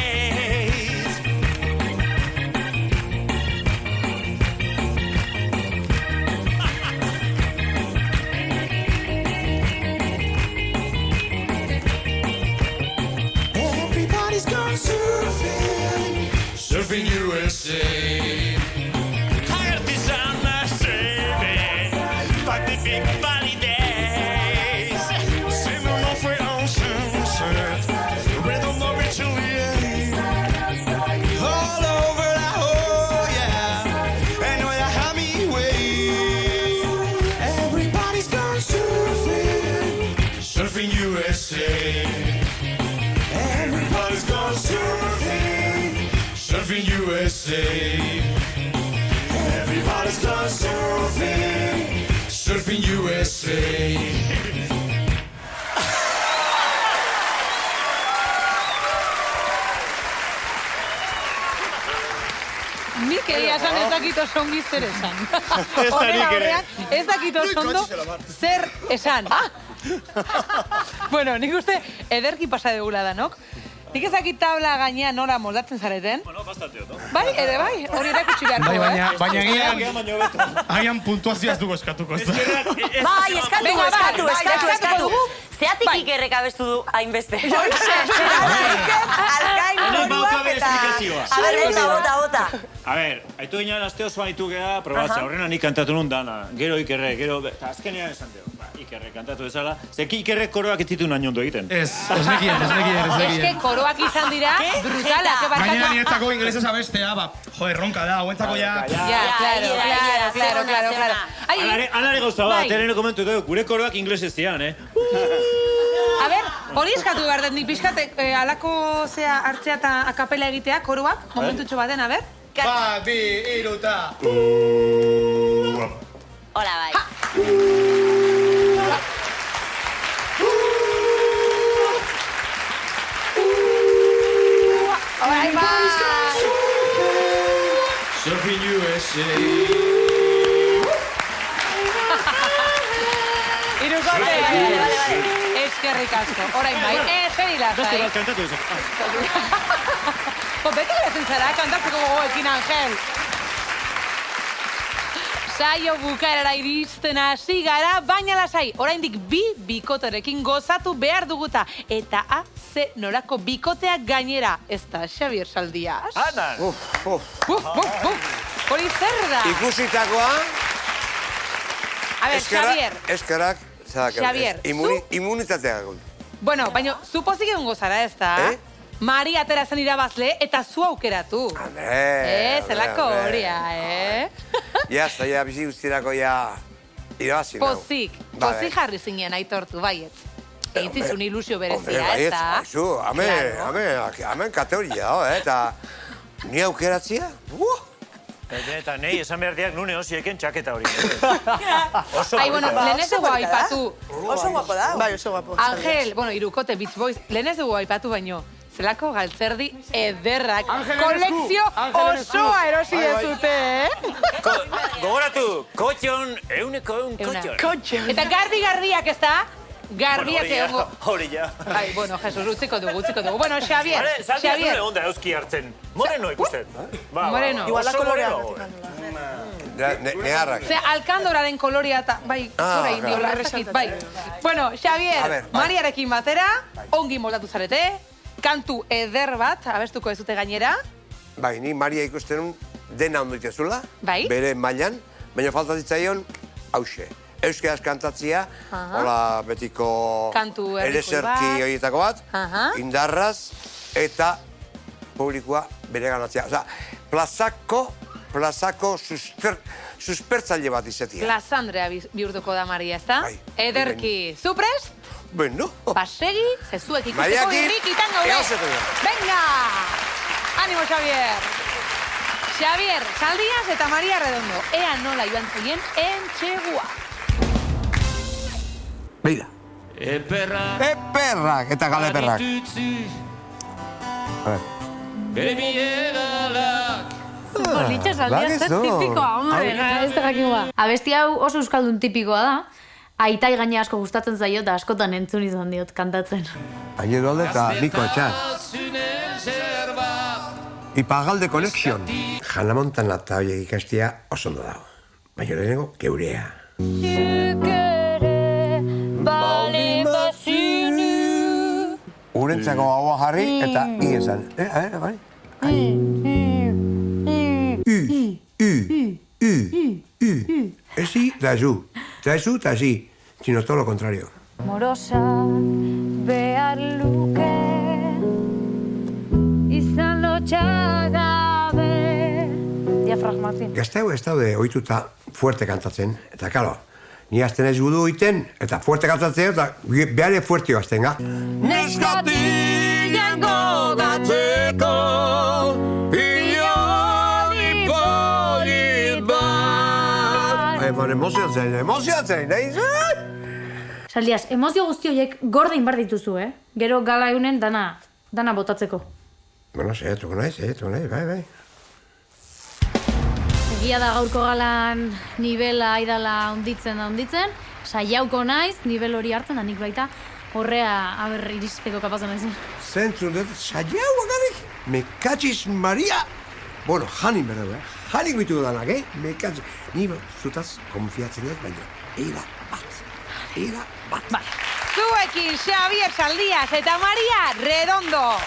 Everybody's gone surfing, surfing USA. Pacific Valley days, sing on off with ocean surf, rhythm of Chile, all over La Jolla, and where I have me way. Everybody's gone surfing, surfing USA. Everybody's gone surfing, surfing USA. Everybody's gone surfing, surfing USA. Nik egia esan ez dakit oso ongi zer esan. Ez dakit oso ondo zer esan. Bueno, nik uste ederki pasa degula danok. Nik ez dakit tabla gainean nora moldatzen zareten. Bueno, bastante ondo. Bai, bai, hori erakutsi beharko, Baina agian puntuazioaz dugu eskatuko. Bai, eskatu. Zeatik Ikerrek abestu du hainbeste. Alkain moduak eta... A ver, bota. A ver, haitu ginean aste osoan itu geha probatza. Horrena nik kantatu nun dana. Gero Ikerrek, gero... Azkenean esan dugu. Ikerrek kantatu ezala. Zeki Ikerrek koroak ez ditu nahi ondo egiten. Ez nekien. Eske koroak izan dira brutalak, Gainera niretzako inglesez abestea, ronka da, hauentzako ja... Claro. Alare gauza bat, tereno komentu dut, gure koroak inglesez zian, A ber, hori eskatu behar dut, nik pixkat alako hartzea eta akapela egitea, koroak, momentutxo baten, a ber? 1, 2, 3, eta... Hola, bai. Alright, bye! Surfing USA. Irukote! Eskerrik asko. Orain bai, segi lasai. Beste bat kantatu ezak. Beti geratzen zara, kantatzeko gogoekin, Angel. Saio bukaerara iristen hasi gara, baina lasai, oraindik bi bikoterekin gozatu behar duguta. Eta ze norako bikoteak gainera, ez da Xabier Saldias? Anan! Hori zer da? Ikusitakoa... A ver, Xabier. Eskerak, Xabier, immunitatea. Bueno, baina, zu pozik egongo zara ez da? Mari atera zen irabazle eta zu aukeratu. Zelako horia, Ja, bizi guztirako irabazi nago. Pozik jarri zinen aitortu, baiet. Eintzizun ilusio berezia, ez da? Baiet, hemen kategoria, eta ni aukeratzia? Eta nahi, esan behar diak nune hosieken txaketa hori. Bueno, lehen ez dugu aipatu. Oso guapo da. Bai, oso guapo. Angel, Irukote, Beach Boys, lehen ez dugu aipatu baino. Zelako galtzerdi ederrak. Kolekzio osoa erosi dezute, Gogoratu, kotxon, euneko kotxon. Eta gardiak ez da? Gardiak egongo. Hori ja. Jesus, utziko dugu. Bueno, Xabier. Zaldiak nune onda euski hartzen. Moreno ikusten. Moreno. Igual da kolorea. Neharrak. Ze alkandoraren koloria eta, zora indiola ezakit, Bueno, Xabier, Mariarekin batera, ongi moldatu zarete, kantu eder bat, abestuko ez dute gainera. Ni Maria ikusten dena ondo itezula, Bai. bere mailan, baina falta ditzaion, hause. Euskaraz kantatzia, hola betiko Kantu erdikoi bat. ereserki horietako bat, indarraz, eta publikoa bere ganatzea. Osa, plazako suspertzaile bat izatea. Plazandrea bihurtuko da Maria, ez da? Ederki. Zuprest? Bueno. Basegi, zezuek ikusteko irrikitan gaude. Venga! Animo, Xavier! Xavier, Saldias eta Maria Redondo. Ea nola joan zeien entxegua. Beira. Eperrak eta galeperrak. Bolitxo Saldias zer tipikoa, hombre. Ez da jakingua. Abesti hau oso euskaldun tipikoa da. Aitai gaine asko gustatzen zaio eta askotan entzun izan diot kantatzen. Añedo alde eta Niko Etxar. Ipagalde Connection. Jana Montana eta horiek ikastia oso ondo dago. Baina lehenengo, geurea. Urentzako haua jarri eta ingezan. Bai? Ezi da zu. Da zu eta zi. Sino todo lo contrario. Morosa behar luke izan lotxagabe. Diafragmatin. Gazteu ez daude ohituta fuerte kantatzen. Eta kalo, ni azten ez gudu iten, eta fuerte kantatzen, eta behare fuerte gazten, ga? Neskatilen gogatzeko Ioni polit bat Emozioatzen, nahi zuen? Saldias, emozio guzti horiek gordein bar dituzu, Gero gala eunen dana botatzeko. Bueno, saiatuko naiz, bai. Egia da gaurko galan nivela aidala onditzen, saiauko naiz, nivel hori hartzen da nik baita, horrea aber iristeko kapazan naiz. Zentzun dut, saiau agarik, mekatxiz Maria. Bueno, janin berda, janik bituko danak, mekatxiz. Ni zutaz konfiatzen ez, baina, eira bat. Zuekin Xavier Saldias eta Maria Redondo.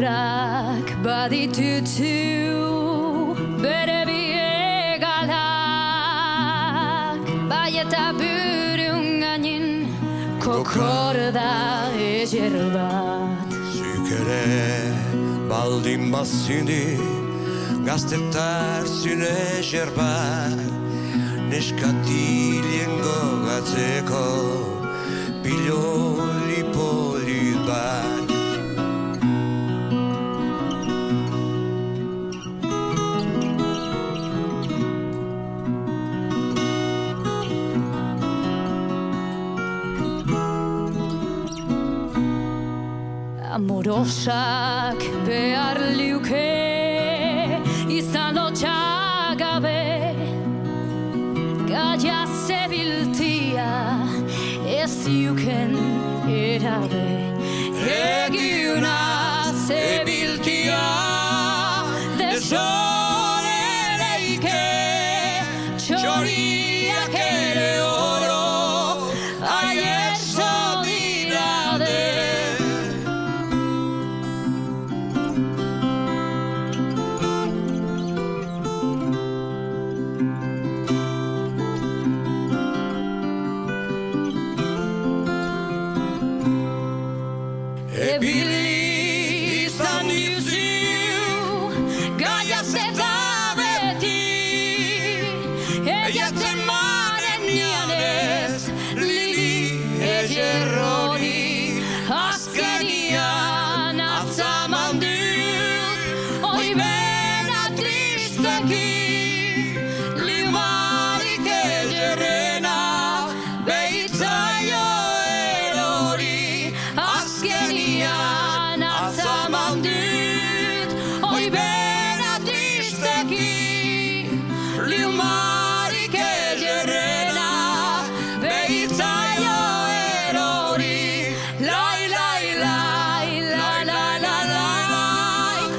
lurrak baditutu bere biegalak, bai eta burun gainin kokorda ezer bat. Zuk ere baldin bazindi gaztetar zune ezer bat, neskatilien gogatzeko piloli-poli bat. Amorosak behar liuke izan lotxagabe, gaia zebiltia ez ziuken erabe. Egiuna zebiltia desorereike, txoriak ere oro aierso dirade. Ebili izan dizu, gaiaz eta beti, eiatzen maren nianez, lili egerrori, azkenian atzaman dut, oi bena tristeki, limarik egerrena, behitzaio erori, azkenian atzaman dut, oi bena tristeki, liumarik egerrena, behitzaio erori. Lai, lai, lai, lai, lai, lai, lai, lai, lai, lai, lai, lai,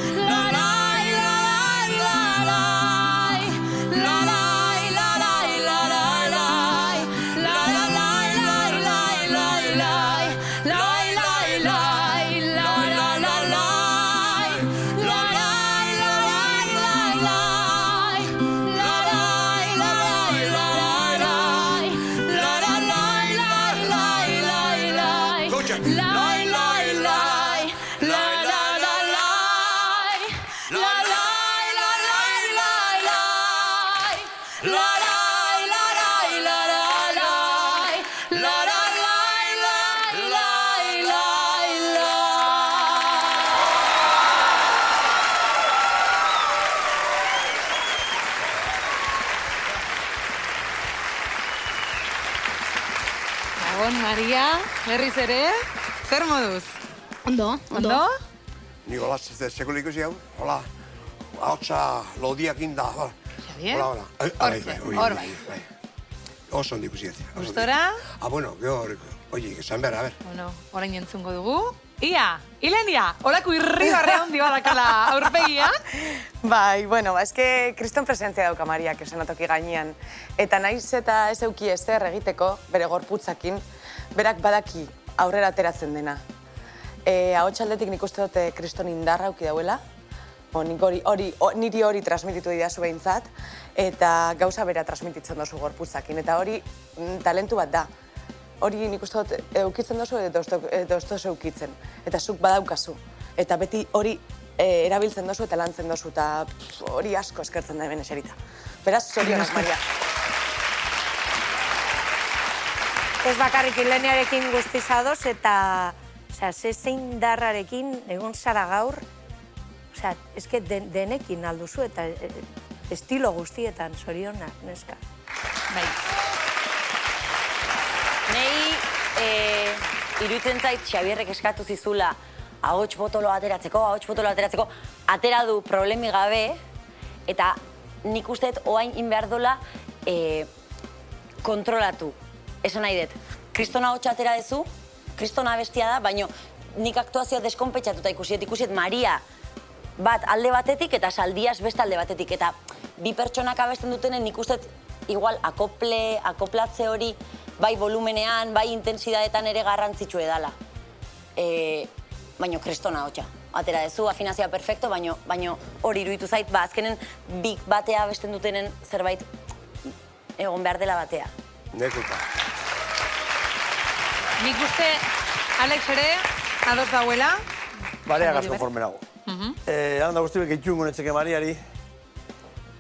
Gabon, Maria, berriz ere, zer moduz? Ondo, Ondo? Ni hola, sekula ikusi hau, hola, hautsa lodiak inda, hola. Xavier? Hola, hola. Hor bai. Oso ondo ikusi ez. Gustora? Bueno, gero, oie, esan behar, a ber. Bueno, orain entzungo dugu. Ia, Ilenia, holako irribarre handi badakala aurpegia. Bai, bueno, eske kriston presentzia dauka Mariak esenatoki gainean. Eta naiz eta ez euki ezer egiteko, bere gorputzakin, berak badaki aurrera ateratzen dena. Ahotsaldetik nik uste dute kriston indarra auki dauela, niri hori transmititu didazu behintzat, eta gauza bera transmititzen dozu gorputzakin, eta hori talentu bat da. Hori nik uste dut eukitzen dozu edo ez dozu eukitzen, eta zuk badaukazu. Eta beti hori erabiltzen dozu eta lantzen dozu, eta hori asko eskertzen da hemen eserita. Beraz, zorionak, Maria. Ez bakarrik Ileniarekin guztiz ados eta zein darrarekin egon zara gaur, eske denekin alduzu eta estilo guztietan zorionak, neska. Bai. Nei, iruditzen zait Xabierrek eskatu zizula ahots potoloa ateratzeko, atera du problemi gabe, eta nik usteet oain inbehar dola kontrolatu. Esan nahi dut, kristona ahotsa atera dezu, kristona abestia da, baina nik aktuazioa deskonpetsatuta ikusiet Maria bat alde batetik eta Saldias beste alde batetik. Eta bi pertsonak abesten dutenen nik usteet igual akoplatze hori bai volumenean, bai intensidadetan ere garrantzitsu edala. Baina kristona ahotsa. atera dezu, afinazioa perfecto, baino hori iruditu zait, azkenen big batea besten dutenen zerbait egon behar dela batea. Nekuta. Nik uste, Alex ere, ados dauela. Barea gasko konforme nago. Alanda guzti bek itxungo netzeke Mariari.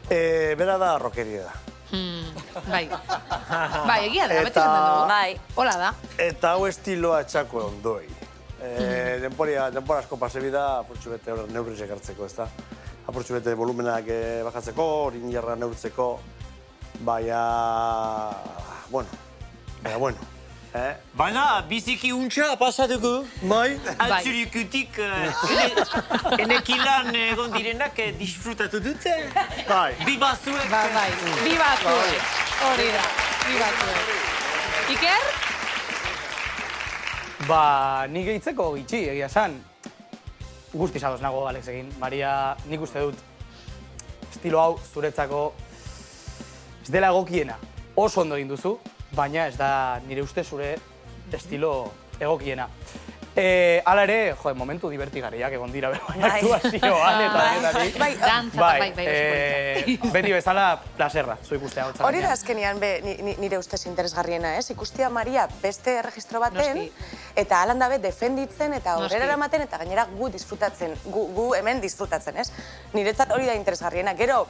Bera da rokeria da. Bai. Bai, egia da, beti zaten dugu. Bai. Hola da. Eta hau estiloa txako ondoi. Denpora asko pasebida, apurtxu bete neurrizek hartzeko, ez da? Apurtxu bete volumenak bajatzeko, orin jarra neurtzeko, bueno. Baina, biziki untxa pasatuko. Bai. Altzurikutik enekilan egon direnak disfrutatu dute. Bai. Bibazuek. Bai, bibazuek. Hori da, bibazuek. Iker? Nik gehitzeko gitxi, egia esan. Guztiz ados nago, Alexekin. Maria, nik uste dut estilo hau zuretzako ez dela egokiena. Oso ondo egin duzu, baina ez da nire uste zure estilo egokiena. Hala ere, momentu divertigarriak egon dira aktuazioan eta beti bezala plaserra, zu ikustea hotza. Hori da azkenian nire ustez interesgarriena, ez? Ikustia Maria beste erregistro baten, eta alan dabe defenditzen eta horrela eramaten eta gainera gu disfrutatzen, gu hemen disfrutatzen, ez? Niretzat hori da interesgarriena. Gero,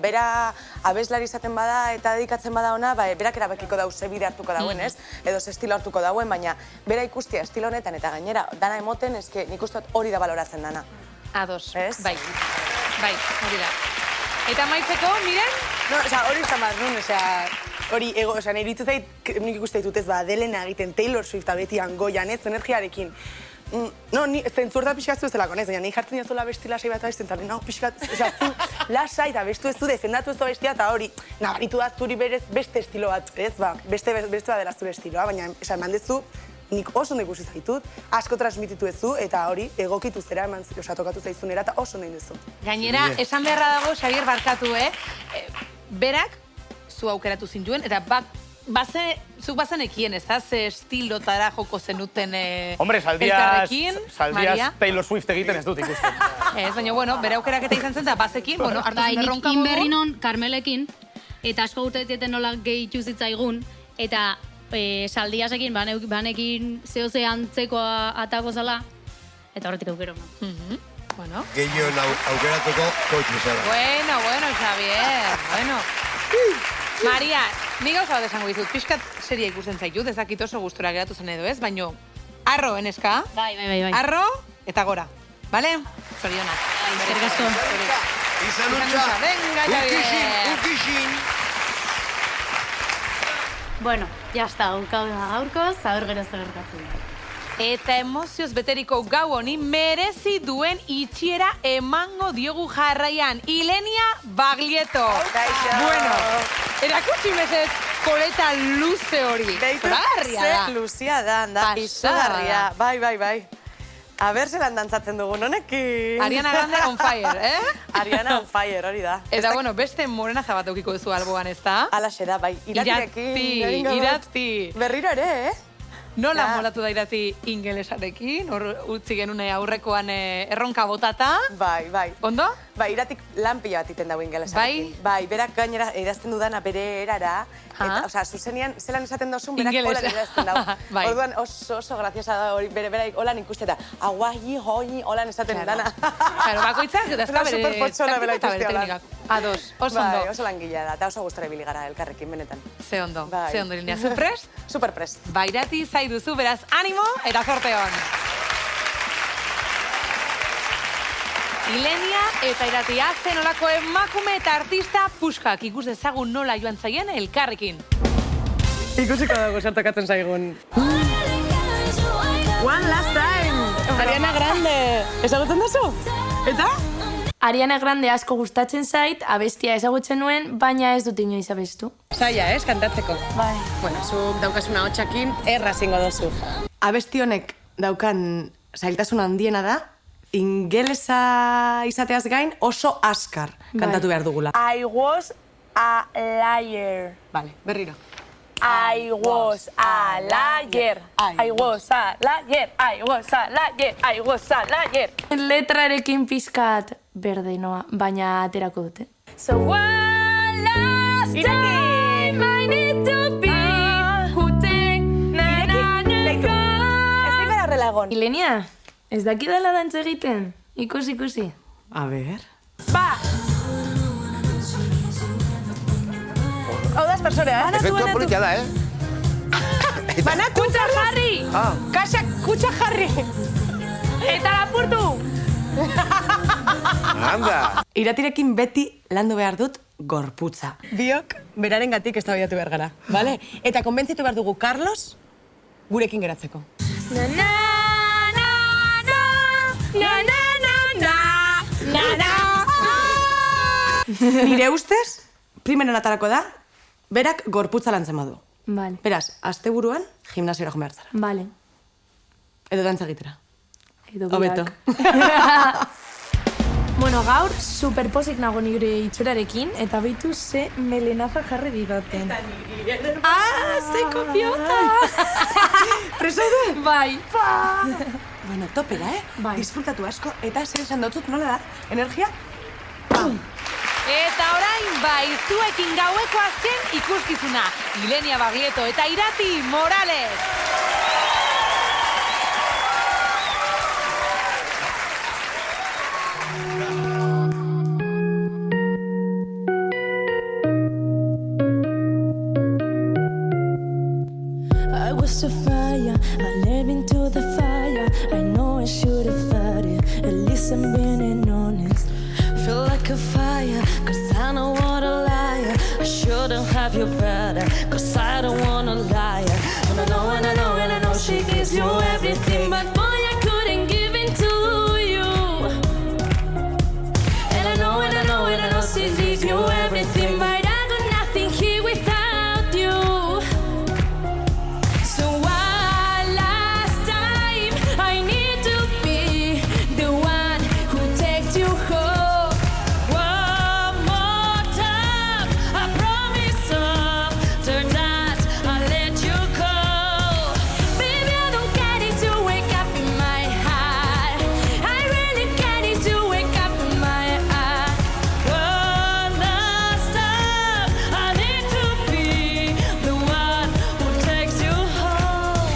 bera abeslari izaten bada eta dedikatzen bada ona, berak erabekiko dau ze bide hartuko dauen, ez? Edo ze estilo hartuko dauen, baina bera ikustia estilo honetan eta gainera dana emoten, eske nik uste hori da baloratzen dana. Ados, bai, hori da. Eta maitzeko, miren? No, hori izan bat nun, hori ego, nire dituz zait, nik ikuste ditut ez Adelena egiten Taylor Swift abetian goian, ez, energiarekin. No, zentzurta pixkatzu ez delako, ez, baina nahi jartzen jazola besti lasai bat abesten, eta nahi pixkatzu, zu lasai eta bestu ez du, defendatu ez du bestia, eta hori, nabaritu da zuri berez beste estilo bat, ez, beste bat dela zure estiloa, baina eman dezu, nik oso ondo ikusi zaitut, asko transmititu ez du, eta hori, egokitu zera, tokatu zaizunera, eta oso ondo egin duzu. Gainera, esan beharra dago, Xabier barkatu, berak, zu aukeratu zintuen, eta zuk bazenekien, ez da, ze estilotara joko zenuten elkarrekin, saldiaz Taylor Swift egiten ez dut ikusten. Ez, baina, bueno, bere aukerak eta izan zen, eta bazekin, bueno, hartu zen erronka modu. Inberrinon Carmelekin, eta asko urteetan nola gehitu zitzaigun, eta saldiasekin, banekin zehose antzeko atako zala, eta horretik aukero. Bueno. Gehion aukeratuko koitzu zela. Bueno, Xavier, bueno. Maria, ni gauza bat esango ditut, pixkat seria ikusten zaitut, ezakit oso gustura geratu zen edo ez, baino, arro, eneska? Bai. Arro eta gora, bale? Zorionak. Eskerrik asko. Izan utxa. Venga, Xavier. Ukixin. Bueno, jazta, gaurkoz, aur gero gertatzen. Eta emozioz beteriko gau honi merezi duen itxiera emango diogu jarraian. Ilenia Baglietto. Bueno, erakutsi mesez koleta luze hori. Zoragarria da. Ze luzia da, izugarria. Bai. A ber, zelan dantzatzen dugun honekin. Ariana Grande on fire, Ariana on fire, hori da. Eta, bueno, beste morena zabat eukiko duzu alboan, ez da? Alaxe da, bai. Irati. Berriro ere, Nola molatu da Irati ingelesarekin, hor utzi genuen aurrekoan erronka botata. Bai. Ondo? Bai, Iratik lan pila bat iten dago ingelesarekin. Bai, berak gainera idazten dudana bere erara. Eta, zuzenian, zelan esaten dozun, berak hola idazten dago. Orduan oso graziosa da hori, beraik holan ikusteta. Aguaji, hoi, holan esaten dana. Claro, bakoitzak, dazka bere teknikak. Ados, oso ondo. Bai, oso langila da, eta oso gustora ibili gara elkarrekin, benetan. Ze ondo, Linea. Zuprest? Superprest. Ba, Irati zai duzu, beraz, animo eta zorte hon. Ilenia eta Iratia zenolako emakume eta artista puskak ikus dezagun nola joan zaien elkarrekin. Ikusiko dago sartokatzen zaigun. One last time! Ariana Grande! Ezagutzen duzu? Eta? Ariana Grande asko gustatzen zait, abestia ezagutzen nuen, baina ez dut inoiz abestu. Zaila, kantatzeko. Bai. Bueno, zuk daukasuna hotxakin errazingo dozu. Abesti honek daukan zailtasun handiena da, ingelesa izateaz gain oso askar kantatu behar dugula. I was a liar. Vale, berriro. I was a liar. I was a liar. I was a liar. I was a liar. Letrarekin pizkat berdenoa, baina aterako dute. So one last time I need to be who take na na na. Ez dira horrela egon. Ilenia, ez dakidala dantza egiten? Ikusi. A ver. Ba! Hau da espersorea, Efektua politia da, Banatu kutsa jarri! Kaxa kutsa jarri! Eta lapurtu! Anda! Iratirekin beti landu behar dut gorputza. Biok beraren gatik eztabaidatu behar gara, bale? Eta konbentzitu behar dugu Carlos gurekin geratzeko. Na na na na na na na na na. Nire ustez, primeren atarako da, berak gorputza lantzen badu. Vale. Beraz, asteburuan gimnasiora joan behar zara. Vale. Edo dantza egitera. Edo Hobeto. Bueno, gaur superpozik nago nire itxurarekin, eta beitu ze melenaza jarri didaten. Ze kopiota! Presaude? Bai. Bueno, topera, Bai. Disfrutatu asko, eta zer esan dutzut, nola da? Energia? Eta orain bai, zuekin gaueko azken ikuskizuna. Ilenia Baglietto eta Irati Morales. I was a fire, I led into the fire. I know I should have fought it, at least I'm being honest. Feel like a fire, cause I know what a liar. I shouldn't have you better, cause I don't want a liar. And I know, and I know, and I know she gives you everything, but boy, I couldn't give in to you. And I know, and I know, and I know she gives you everything, but I got nothing here without you. So one last time, I need to be the one who takes you home. One more time, I promise after that I'll let you go. Baby, I don't get it to wake up in my heart. I really get it to wake up in my heart. One last time, I need to be the one who takes you home.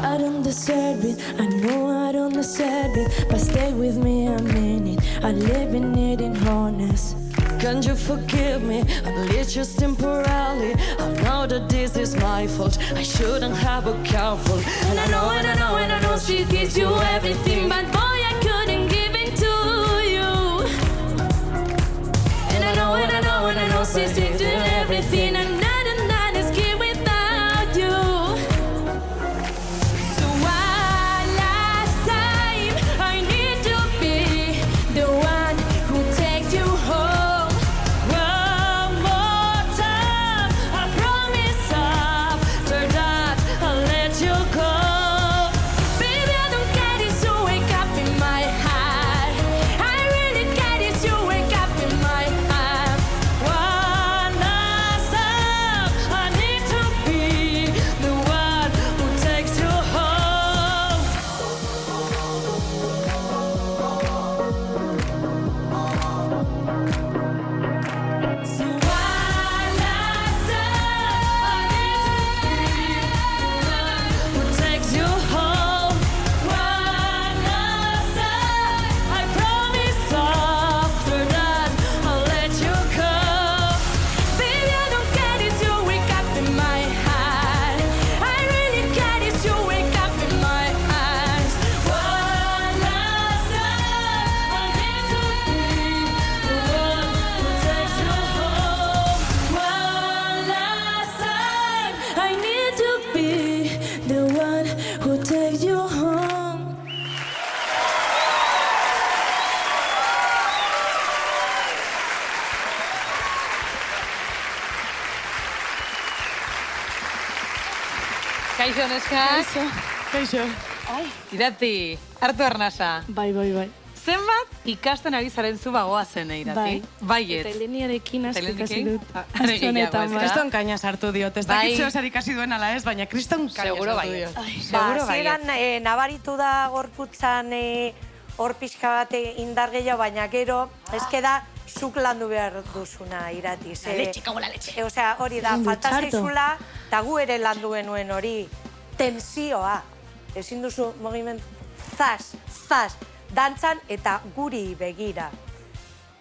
I don't deserve it, I know I don't deserve it, but stay with me a minute, I live in it in honest. Can you forgive me, at least just temporarily? I know that this is my fault, I shouldn't have been careful. And I know, and I know, and I know she gives you everything, but boy, I couldn't give in to you. And I know, and I know, and I know she's doing everything, and none is here without you. So one last time, I need to be the one who takes you home. One more time, I promise after that I'll let you go. Baby, I don't get it to wake up in my heart. I really get it to wake up in my heart. One last time, I need to be the one who takes you home. So one last time, I need to be the one who takes you home. One last time, I promise after that I'll let you go. Baby, I don't get it to wake up in my heart. I really get it to wake up in my eyes. One last time, I need to be the one who takes you home. One last time, I need to be the one who takes you home. Kaixo, neskak. Kaixo. Irati, hartu arnasa. Bai. zenbat ikasten ari zaren zu bagoa zen, Irati? Baiet. Eta Eleniarekin asko ikasi dut. Kriston kaina sartu diot. Ez Bai. dakit zer ikasi duen ala ez, baina kriston kaina Seguro sartu baiet. diot. Seguro Hasieran nabaritu da gorputzan hor pixka bat indar gehiago, baina gero, eske da, zuk landu behar duzuna, Irati. La leche, como la leche. Osea, hori da, Ezin dut falta txarto. zaizula, eta gu ere landu genuen hori, tensioa. Ezin duzu mugimendu, zaz, dantzan eta guri begira.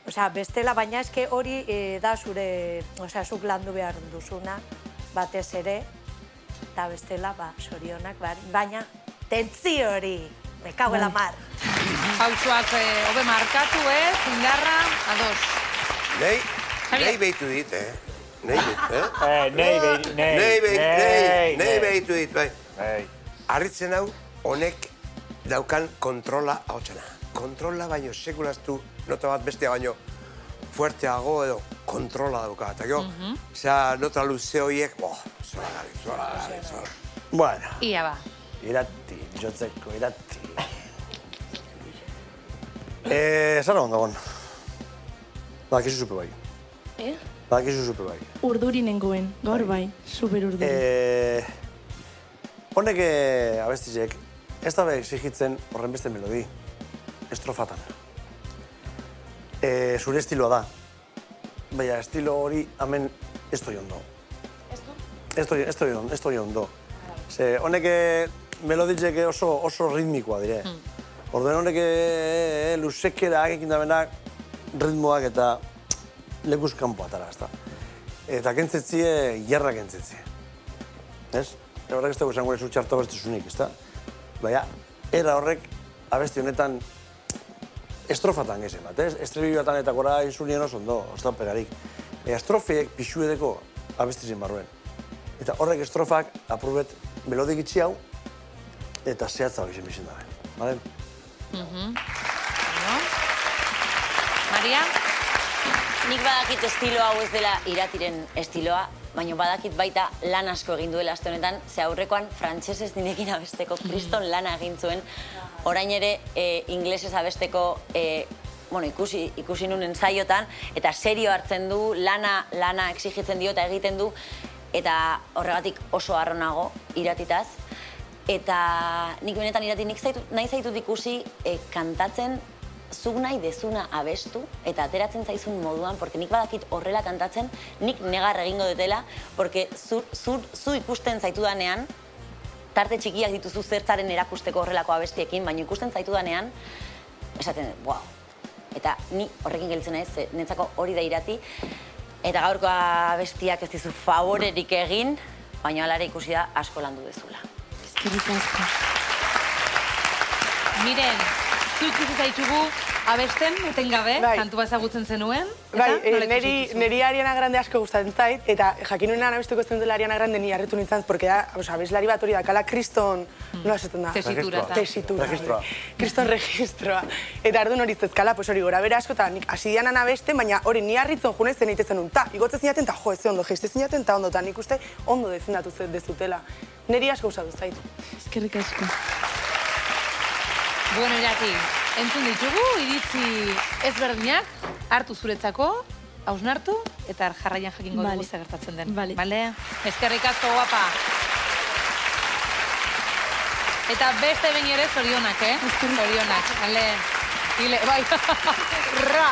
Osea, bestela, baina eske hori da zure, osea, zuk landu behar duzuna, batez ere, eta bestela, sorionak, baina tentsio hori, me cago en la mar. Pausoak hobe markatu, indarra, ados. Nei behitu dit, Nei behitu dit, bai. Arritzen hau, honek daukan kontrola ahotsena. Kontrola baino sekulaztu, nota bat bestea baino fuerteago edo kontrola dauka. Eta gero, nota luze horiek, zoragarri. Bueno. Ia ba. Irati, jotzeko, irati. Zara ondo, bon. Badakizu super bai. Badakizu super bai. Urduri nengoen, gaur bai, super urduri. Honek abestizek, ez da exigitzen horren beste melodi, estrofatan. Zure estiloa da. Baina, estilo hori hemen ez doi ondo. Ez doi ondo. Honek meloditzek oso ritmikoa dire. Orduen honek luzekerak ekin dabenak ritmoak eta lekuz kanpo atara, ez da. Eta kentzetzie, jarra kentzetzie. Ez? Horrek ez dago esan gure zutxartu abestizunik, ez da? Baina, era horrek abesti honetan estrofatan gezen bat, ez? Estribilloatan eta gora insulien oso ondo, ez da pegarik. Estrofeek pixu edeko abestizien barruen. Eta horrek estrofak apurret melodik itxi hau eta zehatza hori zen bizin dabe. Bale? Maria? Nik badakit estilo hau ez dela Iratiren estiloa, baina badakit baita lan asko egin duela aste honetan, ze aurrekoan frantsesez nirekin abesteko kriston lana egin zuen, orain ere inglesez abesteko ikusi nun ensaiotan, eta serio hartzen du, lana exigitzen dio eta egiten du, eta horregatik oso harronago Iratitaz. Eta nik benetan Irati, nahi zaitut ikusi kantatzen zuk nahi dezuna abestu eta ateratzen zaizun moduan, porque nik badakit horrela kantatzen, nik negar egingo dutela, porque zu ikusten zaitudanean, tarte txikiak dituzu zertzaren erakusteko horrelako abestiekin, baina ikusten zaitudanean, esaten, wow. Eta ni horrekin gelditzen naiz, netzako hori da Irati, eta gaurko abestiak ez dizu favorerik egin, baina alare ikusi da asko landu dezula. Eskerrik asko. Miren, zu ikusi zaitugu abesten, etengabe, kantua ezagutzen zenuen. Bai, niri Ariana Grande asko gustatzen zait, eta jakin nuenean abestuko zen dela Ariana Grande ni harritu nintzen, porque da, abeslari bat hori da, kala kriston, nola esaten da? Registroa. Kriston registroa. Eta ardun hori zezkala, hori gora bera asko, eta nik hasi dianan abesten, baina hori ni harritzen junez zen egitezen nun, igotzen zinaten, eta jo, ez ondo, geiste zinaten, eta ondo, eta nik uste ondo defendatu dezutela. Niri asko gustatu zait. Eskerrik asko. Bueno, Irati, entzun ditugu, iritzi ezberdinak, hartu zuretzako, hausnartu, eta jarraian jakingo dugu zer gertatzen den. Bale? Eskerrik asko, guapa. Eta beste behin ere zorionak, Zorionak, bale? Bai, ra!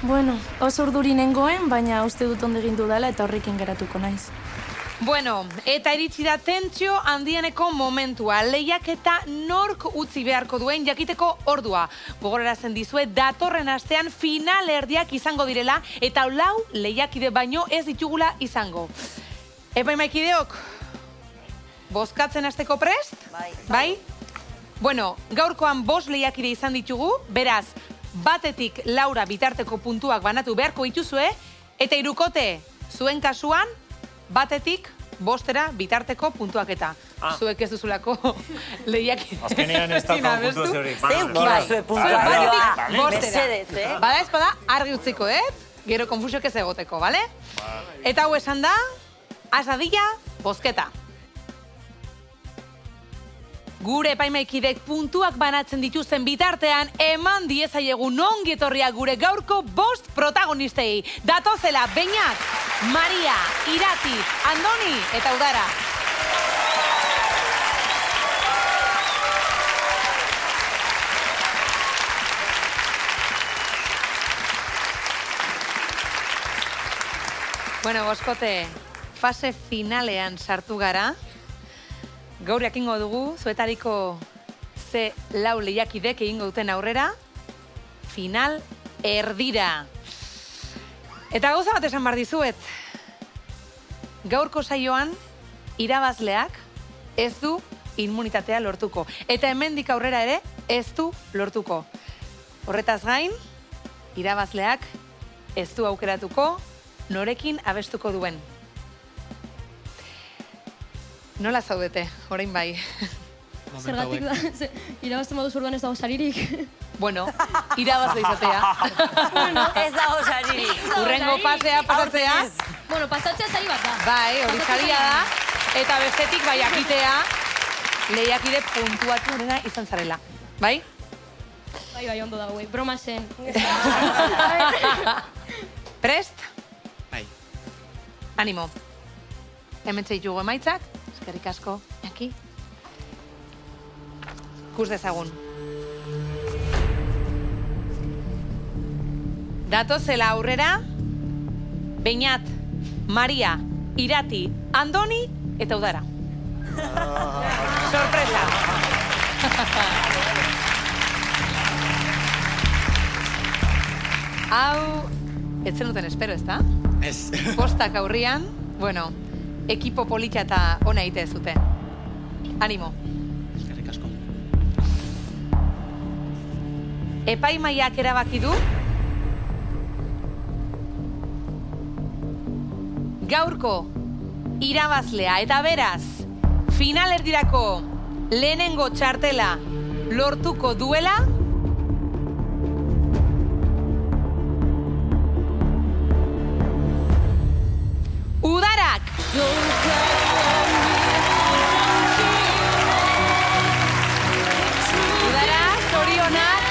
Bueno, oso urduri nengoen, baina uste dut ondo egin dudala eta horrekin geratuko naiz. Bueno, eta iritsi da tentsio handieneko momentua. Lehiaketa nork utzi beharko duen jakiteko ordua. Gogorarazten dizue datorren astean final erdiak izango direla eta lau lehiakide baino ez ditugula izango. Epaimaikideok, bozkatzen hasteko prest? Bai. Bueno, gaurkoan 5 lehiakide izan ditugu, beraz, batetik Laura bitarteko puntuak banatu beharko dituzue, eta hirukote, zuen kasuan, batetik 5 bitarteko puntuaketa. Zuek ez duzulako lehiakide. Azkenean ez daukagu puntuaziorik. Zue puntuazioa. Mesedez, Bada ezpada, argi utziko, Gero konfusiok ez egoteko, bale? Eta hau esan da, asadilla, bozketa. Gure epaimaikidek puntuak banatzen dituzten bitartean, eman diezaiegun ongi etorriak gure gaurko 5 protagonistei. Datozela Beñat, Maria, Irati, Andoni eta Udara. Bueno, boskote, fase finalean sartu gara. Gaur jakingo dugu, zuetariko ze 4 lehiakidek egingo duten aurrera. Final erdira. Eta gauza bat esan behar dizuet. Gaurko saioan, irabazleak ez du immunitatea lortuko. Eta hemendik aurrera ere ez du lortuko. Horretaz gain, irabazleak ez du aukeratuko norekin abestuko duen. Nola zaudete, orain bai. Zergatik da, irabazten moduz orduan ez dago saririk. Bueno, irabazle izatea. Bueno, ez dago saririk. Urrengo pasea pasatzea. Bueno, pasatzea sari bat da. Bai, hori saria da. Eta bestetik bai akitea lehiakide puntuatuena izan zarela. Bai? Bai, ondo dago, broma zen. Prest? Bai. Animo. Hemen txeitugu emaitzak. Eskerrik asko, Iñaki. Kus dezagun. Datozela aurrera, Beñat, Maria, Irati, Andoni eta Udara. Sorpresa. Hau, etzen duten espero, ezta? Ez. Postak aurrian, bueno, ekipo politxa eta ona egite zute. Animo. Eskerrik asko. Epaimaiak erabaki du gaurko irabazlea eta beraz finalerdirako lehenengo txartela lortuko duela Udarak! Udarak, zorionak.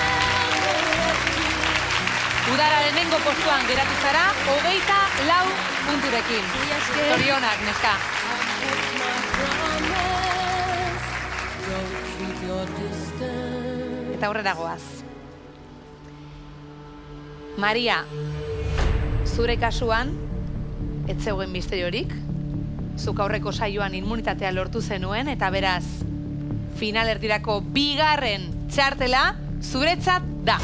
Udara lehenengo postuan geratu zara, 24 punturekin. Zorionak, neska. Eta aurrera goaz. Maria, zure kasuan, ez zegoen misteriorik, zuk aurreko saioan immunitatea lortu zenuen, eta beraz, finalerdirako 2. txartela zuretzat da.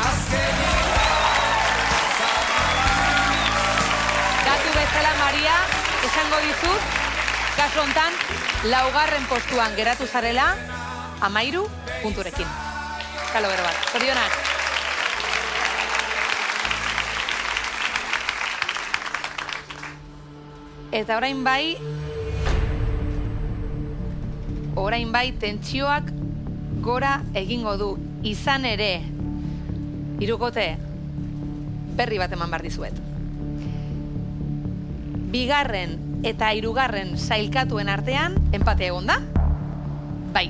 Datu bezala, Maria, esango dizut, kasu hontan, 4. postuan geratu zarela, 13 punturekin. Kalo bero bat, zorionak. Eta orain bai tentsioak gora egingo du. Izan ere, hirukote, berri bat eman behar dizuet. 2. eta 3. sailkatuen artean, enpate egon da? Bai.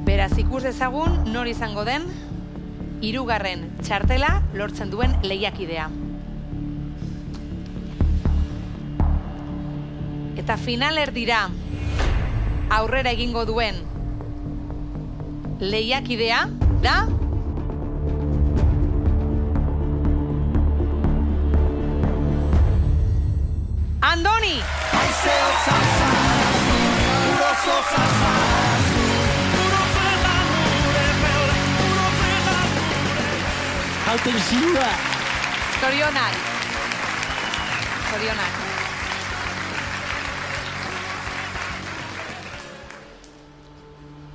Beraz ikus dezagun nor izango den 3. txartela lortzen duen lehiakidea. Eta finalerdira aurrera egingo duen lehiakidea da Andoni! Hau tensioa! Zorionak. Zorionak.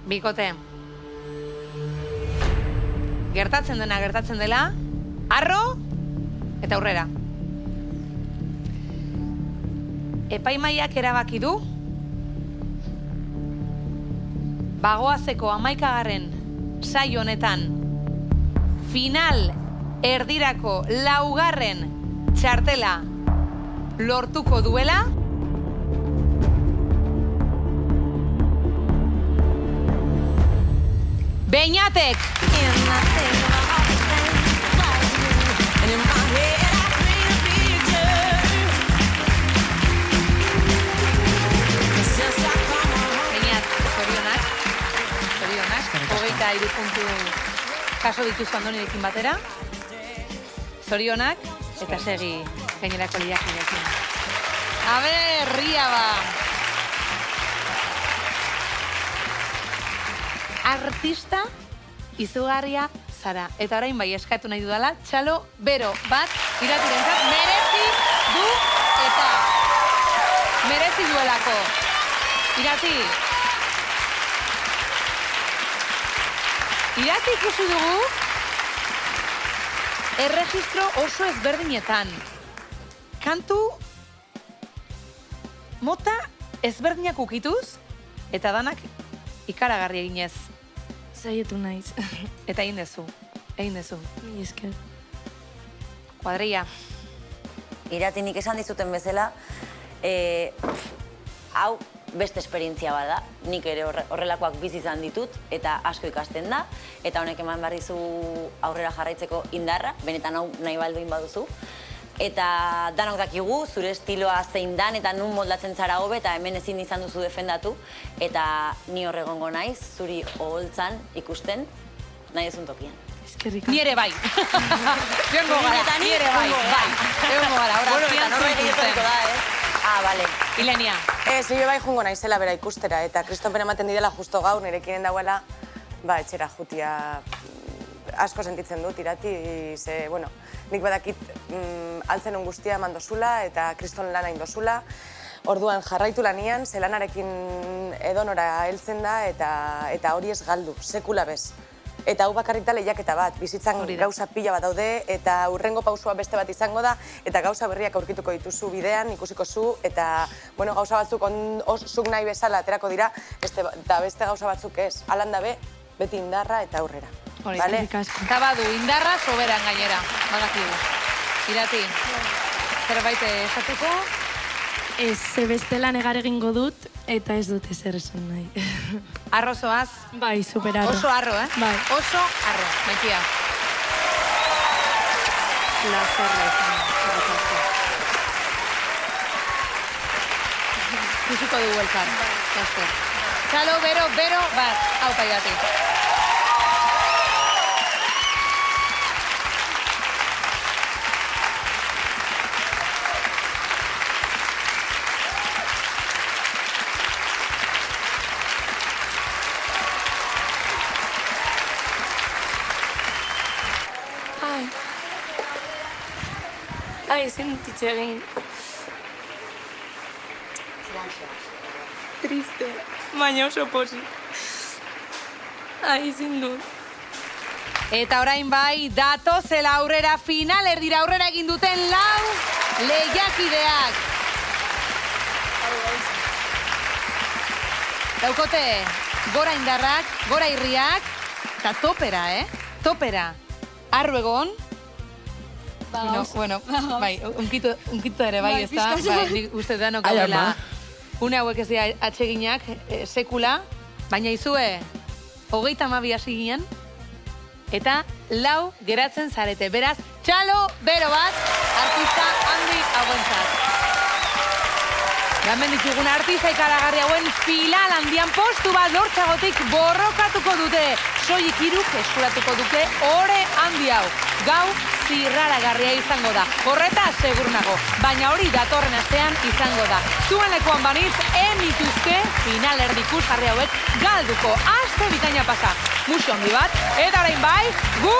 Bikote. Gertatzen dena gertatzen dela, arro eta aurrera. Epaimaiak erabaki du bagoazeko 11. saio honetan final erdirako 4. txartela lortuko duela Beñatek. Beñat, zorionak. Hogeita 3 puntu kaso dituzu Andonirekin batera. Zorionak, eta segi gainerako lehiakideekin. A ber, ria ba. Artista izugarria zara. Eta orain bai eskatu nahi dudala, txalo bero bat iratirentzat merezi du eta merezi duelako. Irati ikusi dugu erregistro oso ezberdinetan. Kantu mota ezberdinak ukituz eta danak ikaragarri eginez. Zaietu naiz. Eta egin dezu. Ni esker. Kuadrilla. Irati nik esan dizuten bezala, hau beste esperientzia bada, nik ere horrelakoak bizi izan ditut, eta asko ikasten da, eta honek eman behar dizu aurrera jarraitzeko indarra, benetan hau nahi balduin baduzu. Eta danok dakigu, zure estiloa zein dan, eta nun moldatzen zara hobe, eta hemen ezin izan duzu defendatu, eta ni horregongo naiz, zuri oholtzan ikusten, nahi ezun tokian. Ni ere bai. Joango gara, ni ere bai. Joango gara, bueno, eta norbait egiten da, Ah, bale. Ilenia. Nire bai jungo naizela bera ikustera, eta Kristonpen ematen didela justo gaur, nirekin dauela, etxera jutia asko sentitzen dut, Irati, ze, bueno, nik badakit altzen guztia eman dozula, eta Kriston lana indozula, orduan jarraitu lanian, ze lanarekin edonora heltzen da, eta hori ez galdu, sekula bez. Eta hau bakarrik da lehiaketa bat, bizitzan gauza pila bat daude, eta urrengo pausua beste bat izango da, eta gauza berriak aurkituko dituzu bidean, ikusiko zu, eta gauza batzuk zuk nahi bezala aterako dira, eta beste gauza batzuk ez. Alan dabe, beti indarra eta aurrera. Eta badu, indarra soberan gainera, badakigu. Irati, zerbait esateko? Ez, bestela negar egingo dut, eta ez dut ezer esan nahi. Arrozoaz? Bai, super arro. Oso arro, Bai. Oso arro, maitia. Plazerra izan. Kusiko dugu elkar. Txalo, bero, bat. Hau paigati. Ezin dut hitz egin. Triste, baina oso posi. Ezin dut. Eta orain bai, datozela aurrera final, erdira aurrera egin duten 4 lehiakideak. Daukote, gora indarrak, gora irriak, eta topera, Topera. Arro egon. Bueno, bai, unkitu ere bai, ez da, bai, uste da nokabela. Une hauek ez dira atseginak, sekula, baina izue, 32 hasi ginen, eta 4 geratzen zarete. Beraz, txalo, bero bat, artista handi hauentzat. Hemen ditugun artista ikaragarri hauen final handian postu bat lortzagotik borrokatuko dute. Soilik 3 eskuratuko dute ore handi hau. Gau zirraragarria izango da. Horreta segur nago, baina hori datorren astean izango da. Zuen lekuan banitz, emituzke final erdikusgarri hauek galduko. Aste bikaina pasa. Muxo handi bat, eta orain bai, gu!